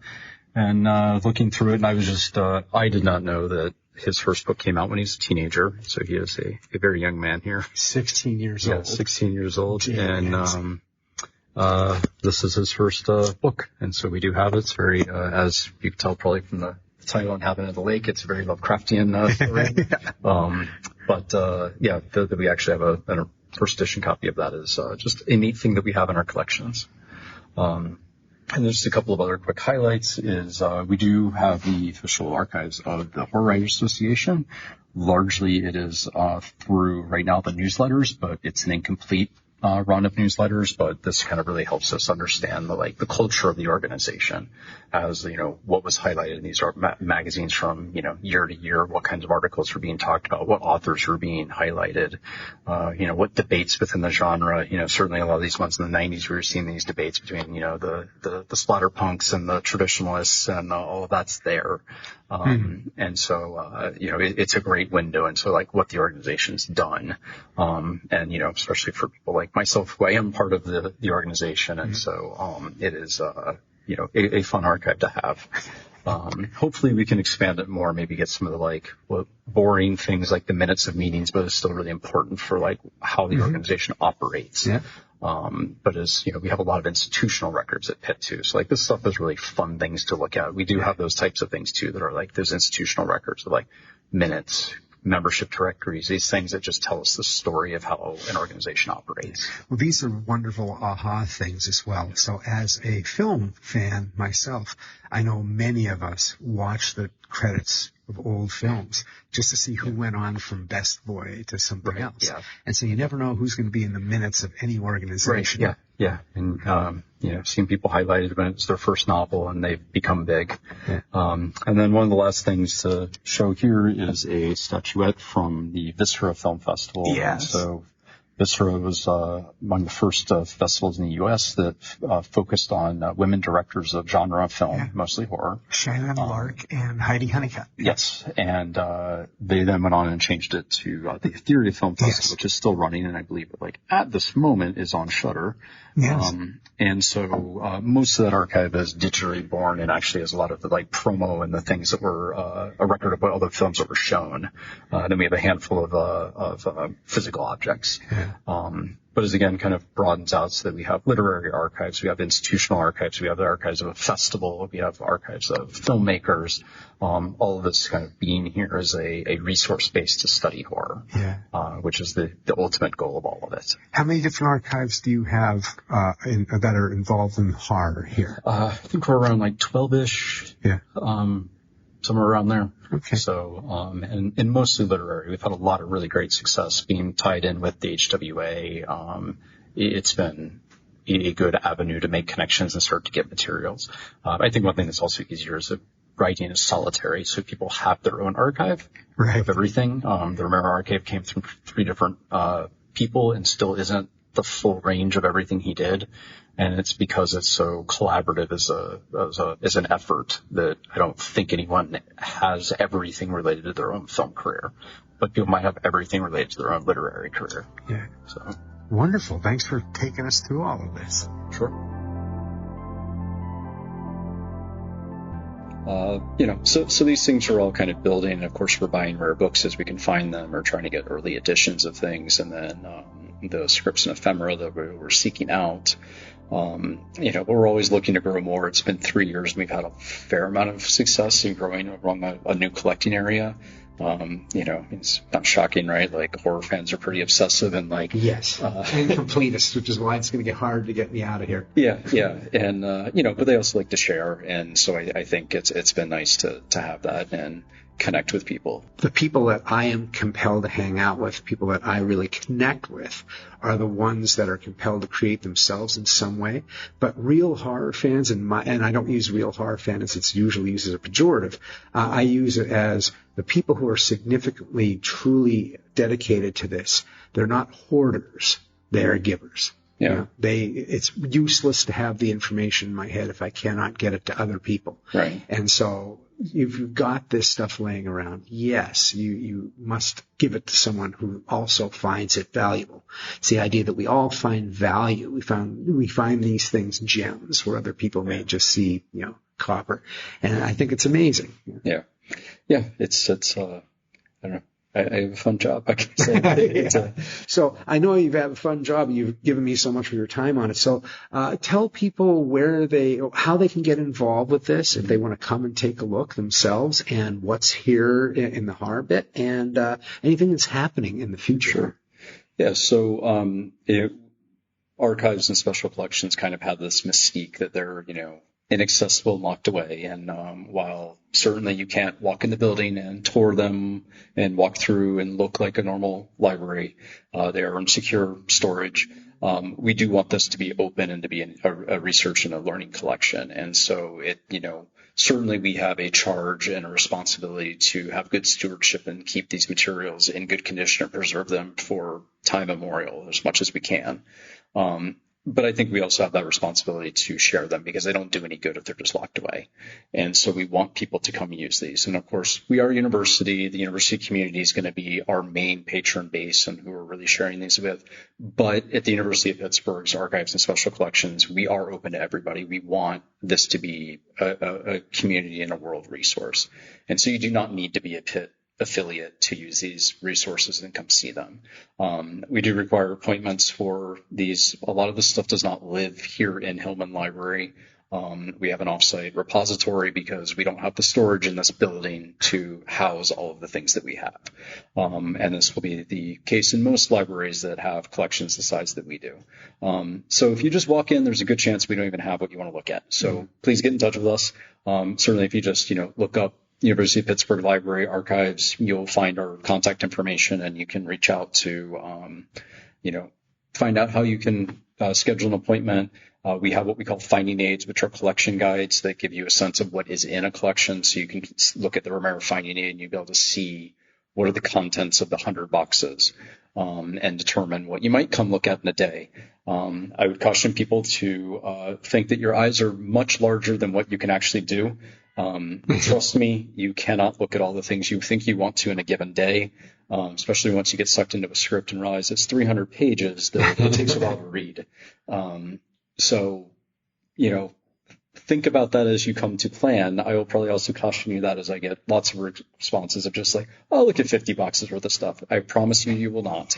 And looking through it, and I was just, I did not know that his first book came out when he was a teenager. So he is a very young man here. 16 years old. 16 years old. And this is his first book. And so we do have it. It's very, as you can tell probably from the title and Cabin at the Lake, it's a very Lovecraftian story. But we actually have a first edition copy of that is just a neat thing that we have in our collections. And there's just a couple of other quick highlights is we do have the official archives of the Horror Writers Association. Largely it is through right now the newsletters, but it's an incomplete run of newsletters, but this kind of really helps us understand the culture of the organization, as what was highlighted in these magazines from year to year, what kinds of articles were being talked about, what authors were being highlighted, what debates within the genre. Certainly a lot of these ones in the 90s, we were seeing these debates between the splatterpunks and the traditionalists, and all of that's there. And so it's a great window into what the organization's done, and especially for people like myself, who I am part of the organization, and so it is a fun archive to have. Hopefully we can expand it more, maybe get some of the boring things like the minutes of meetings, but it's still really important for how the organization operates. Yeah. But as we have a lot of institutional records at Pitt too. So this stuff is really fun things to look at. We do have those types of things too that are those institutional records of minutes, membership directories, these things that just tell us the story of how an organization operates. Well, these are wonderful aha things as well. So as a film fan myself, I know many of us watch the credits of old films just to see who went on from Best Boy to something else. Yeah. And so you never know who's going to be in the minutes of any organization. Right. Yeah. And, seeing people highlighted when it's their first novel and they've become big. Yeah. And then one of the last things to show here is a statuette from the Viscera Film Festival. Yes. And so Viscera was among the first festivals in the U.S. that focused on women directors of genre film, mostly horror. Shannon Lark and Heidi Honeycutt. Yes, and they then went on and changed it to the Theory of Film Festival, which is still running, and I believe at this moment is on Shudder. Yes. And so most of that archive is digitally born and actually has a lot of the promo and the things that were a record of all the films that were shown. Then we have a handful of physical objects. Yeah. But as again kind of broadens out so that we have literary archives, we have institutional archives, we have the archives of a festival, we have archives of filmmakers, all of this kind of being here as a resource base to study horror, which is the ultimate goal of all of it. How many different archives do you have that are involved in horror here? I think we're around 12-ish. Yeah. Somewhere around there. Okay. So, and mostly literary. We've had a lot of really great success being tied in with the HWA. It's been a good avenue to make connections and start to get materials. I think one thing that's also easier is that writing is solitary, so people have their own archive of everything. The Romero Archive came from 3 different people and still isn't the full range of everything he did. And it's because it's so collaborative as an effort that I don't think anyone has everything related to their own film career, but people might have everything related to their own literary career. Yeah. So wonderful. Thanks for taking us through all of this. Sure. So these things are all kind of building. Of course, we're buying rare books as we can find them, or trying to get early editions of things, and then the scripts and ephemera that we're seeking out. We're always looking to grow more. It's been 3 years and we've had a fair amount of success in growing along a new collecting area. It's not shocking, right? Horror fans are pretty obsessive and yes, and completists, which is why it's going to get hard to get me out of here. Yeah. And, but they also like to share. And so I think it's been nice to have that and connect with people. The people that I am compelled to hang out with, people that I really connect with, are the ones that are compelled to create themselves in some way. But real horror fans, and I don't use real horror fans, it's usually used as a pejorative. I use it as the people who are significantly, truly dedicated to this. They're not hoarders. They are givers. Yeah. It's useless to have the information in my head if I cannot get it to other people. Right. And so if you've got this stuff laying around, yes, you must give it to someone who also finds it valuable. It's the idea that we all find value. We find these things gems where other people may just see, copper. And I think it's amazing. Yeah. Yeah. It's I don't know. I have a fun job, I can say. So I know you've had a fun job. You've given me so much of your time on it. So tell people how they can get involved with this if they want to come and take a look themselves, and what's here in the horror bit, and anything that's happening in the future. Sure. Yeah. So archives and special collections kind of have this mystique that they're inaccessible and locked away. And while certainly you can't walk in the building and tour them and walk through and look like a normal library, they are in secure storage. we do want this to be open and to be a research and a learning collection. And so certainly we have a charge and a responsibility to have good stewardship and keep these materials in good condition and preserve them for time immemorial as much as we can. But I think we also have that responsibility to share them because they don't do any good if they're just locked away. And so we want people to come use these. And of course, we are a university. The university community is going to be our main patron base and who we're really sharing these with. But at the University of Pittsburgh's Archives and Special Collections, we are open to everybody. We want this to be a community and a world resource. And so you do not need to be a Pitt affiliate to use these resources and come see them. We do require appointments for these. A lot of this stuff does not live here in Hillman Library. We have an offsite repository because we don't have the storage in this building to house all of the things that we have. And this will be the case in most libraries that have collections the size that we do. So if you just walk in, there's a good chance we don't even have what you want to look at. So please get in touch with us. Certainly if you just, look up University of Pittsburgh Library Archives, you'll find our contact information and you can reach out to, find out how you can schedule an appointment. We have what we call finding aids, which are collection guides that give you a sense of what is in a collection. So you can look at the Romero finding aid and you'll be able to see what are the contents of the 100 boxes and determine what you might come look at in a day. I would caution people to think that your eyes are much larger than what you can actually do. Trust me, you cannot look at all the things you think you want to in a given day, especially once you get sucked into a script and realize it's 300 pages that it takes a while to read. So, think about that as you come to plan. I will probably also caution you that as I get lots of responses of just like, oh, look at 50 boxes worth of stuff. I promise you will not.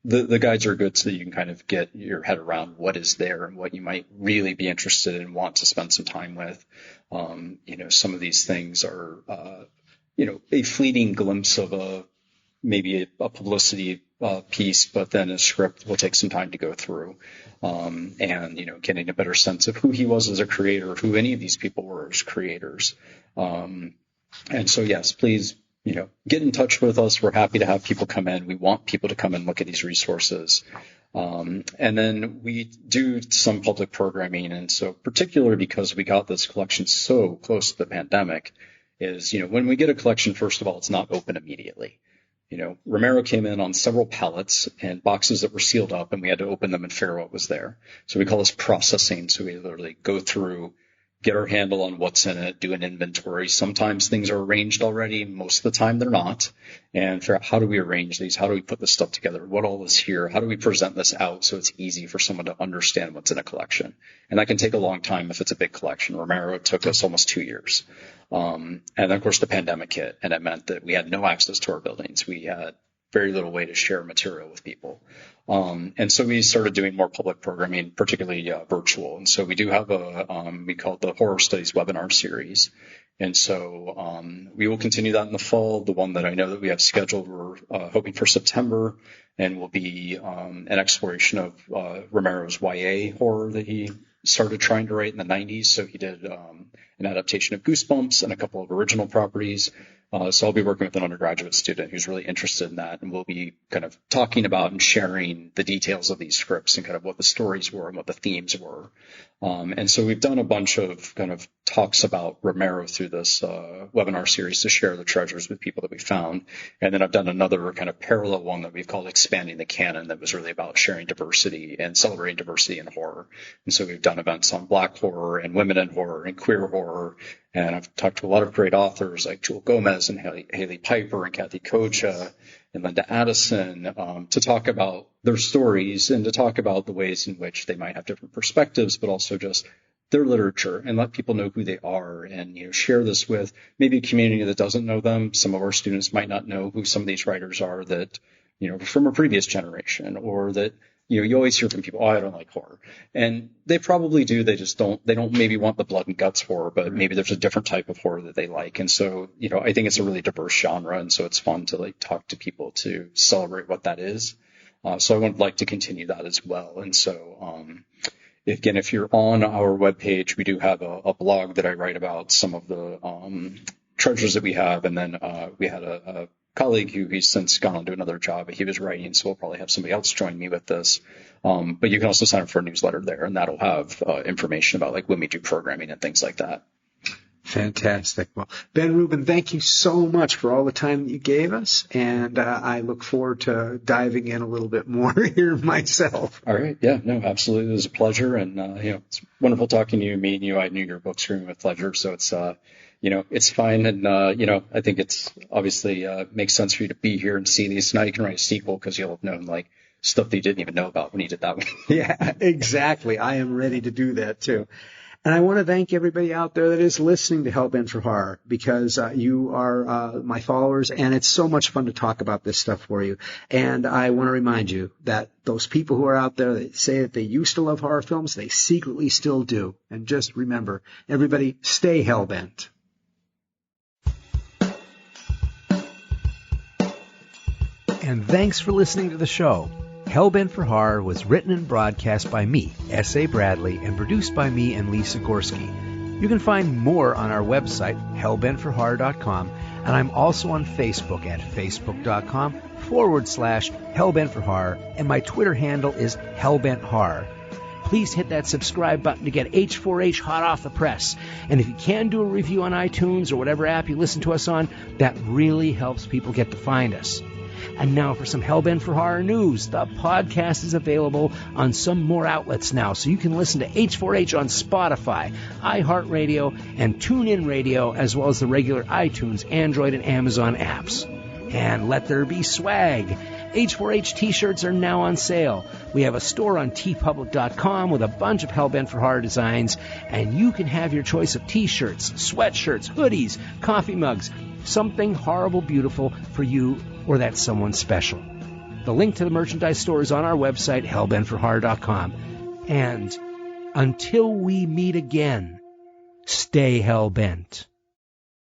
The guides are good so that you can kind of get your head around what is there and what you might really be interested in and want to spend some time with. Some of these things are, a fleeting glimpse of maybe a publicity piece, but then a script will take some time to go through. Getting a better sense of who he was as a creator, who any of these people were as creators. And so, yes, please, get in touch with us. We're happy to have people come in. We want people to come and look at these resources. And then we do some public programming. And so particularly because we got this collection so close to the pandemic is, when we get a collection, first of all, it's not open immediately. Romero came in on several pallets and boxes that were sealed up, and we had to open them and figure out what was there. So we call this processing. So we literally go through, get our handle on what's in it, do an inventory. Sometimes things are arranged already. Most of the time they're not. And figure out how do we arrange these? How do we put this stuff together? What all is here? How do we present this out so it's easy for someone to understand what's in a collection? And that can take a long time if it's a big collection. Romero took us almost 2 years. And then, of course, the pandemic hit, and it meant that we had no access to our buildings. We had very little way to share material with people. And so we started doing more public programming, particularly virtual. And so we do have we call it the Horror Studies webinar series. And so we will continue that in the fall. The one that I know that we have scheduled, we're hoping for September, and will be an exploration of Romero's YA horror that he started trying to write in the 90s. So he did an adaptation of Goosebumps and a couple of original properties. So I'll be working with an undergraduate student who's really interested in that, and we'll be kind of talking about and sharing the details of these scripts and kind of what the stories were and what the themes were. And so we've done a bunch of kind of talks about Romero through this webinar series to share the treasures with people that we found. And then I've done another kind of parallel one that we've called Expanding the Canon that was really about sharing diversity and celebrating diversity in horror. And so we've done events on Black horror and women in horror and queer horror. And I've talked to a lot of great authors like Jewel Gomez and Haley Piper and Kathy Kocha and Linda Addison to talk about their stories and to talk about the ways in which they might have different perspectives, but also just their literature, and let people know who they are, and share this with maybe a community that doesn't know them. Some of our students might not know who some of these writers are that from a previous generation, or that you always hear from people, oh, I don't like horror. And they probably do. They just don't maybe want the blood and guts horror, but maybe there's a different type of horror that they like. And so, I think it's a really diverse genre. And so it's fun to talk to people to celebrate what that is. So I would like to continue that as well. And so, again, if you're on our webpage, we do have a blog that I write about some of the treasures that we have. And then we had a colleague who he's since gone on to another job. He was writing, so we'll probably have somebody else join me with this. But you can also sign up for a newsletter there, and that'll have information about like when we do programming and things like that. Fantastic. Well, Ben Rubin, thank you so much for all the time that you gave us, and I look forward to diving in a little bit more here myself. All right. Yeah, no, absolutely. It was a pleasure, and it's wonderful talking to you, meeting you. I knew your book screen with pleasure, so it's it's fine, and I think it's obviously makes sense for you to be here and see these. Now you can write a sequel because you'll have known like stuff that you didn't even know about when you did that one. Yeah, exactly. I am ready to do that too. And I want to thank everybody out there that is listening to Hellbent for Horror, because you are my followers, and it's so much fun to talk about this stuff for you. And I want to remind you that those people who are out there that say that they used to love horror films, they secretly still do. And just remember, everybody, stay Hellbent. And thanks for listening to the show. Hellbent for Horror was written and broadcast by me, S.A. Bradley, and produced by me and Lisa Gorski. You can find more on our website, hellbentforhorror.com, and I'm also on Facebook at facebook.com/Hellbent for Horror, and my Twitter handle is Hellbent Horror. Please hit that subscribe button to get H4H hot off the press. And if you can do a review on iTunes or whatever app you listen to us on, that really helps people get to find us. And now for some Hellbent for Horror news. The podcast is available on some more outlets now, so you can listen to H4H on Spotify, iHeartRadio, and TuneIn Radio, as well as the regular iTunes, Android, and Amazon apps. And let there be swag. H4H t-shirts are now on sale. We have a store on tpublic.com with a bunch of Hellbent for Horror designs, and you can have your choice of t-shirts, sweatshirts, hoodies, coffee mugs, something horrible beautiful for you or that someone special. The link to the merchandise store is on our website, hellbentforhorror.com. And until we meet again, stay hellbent.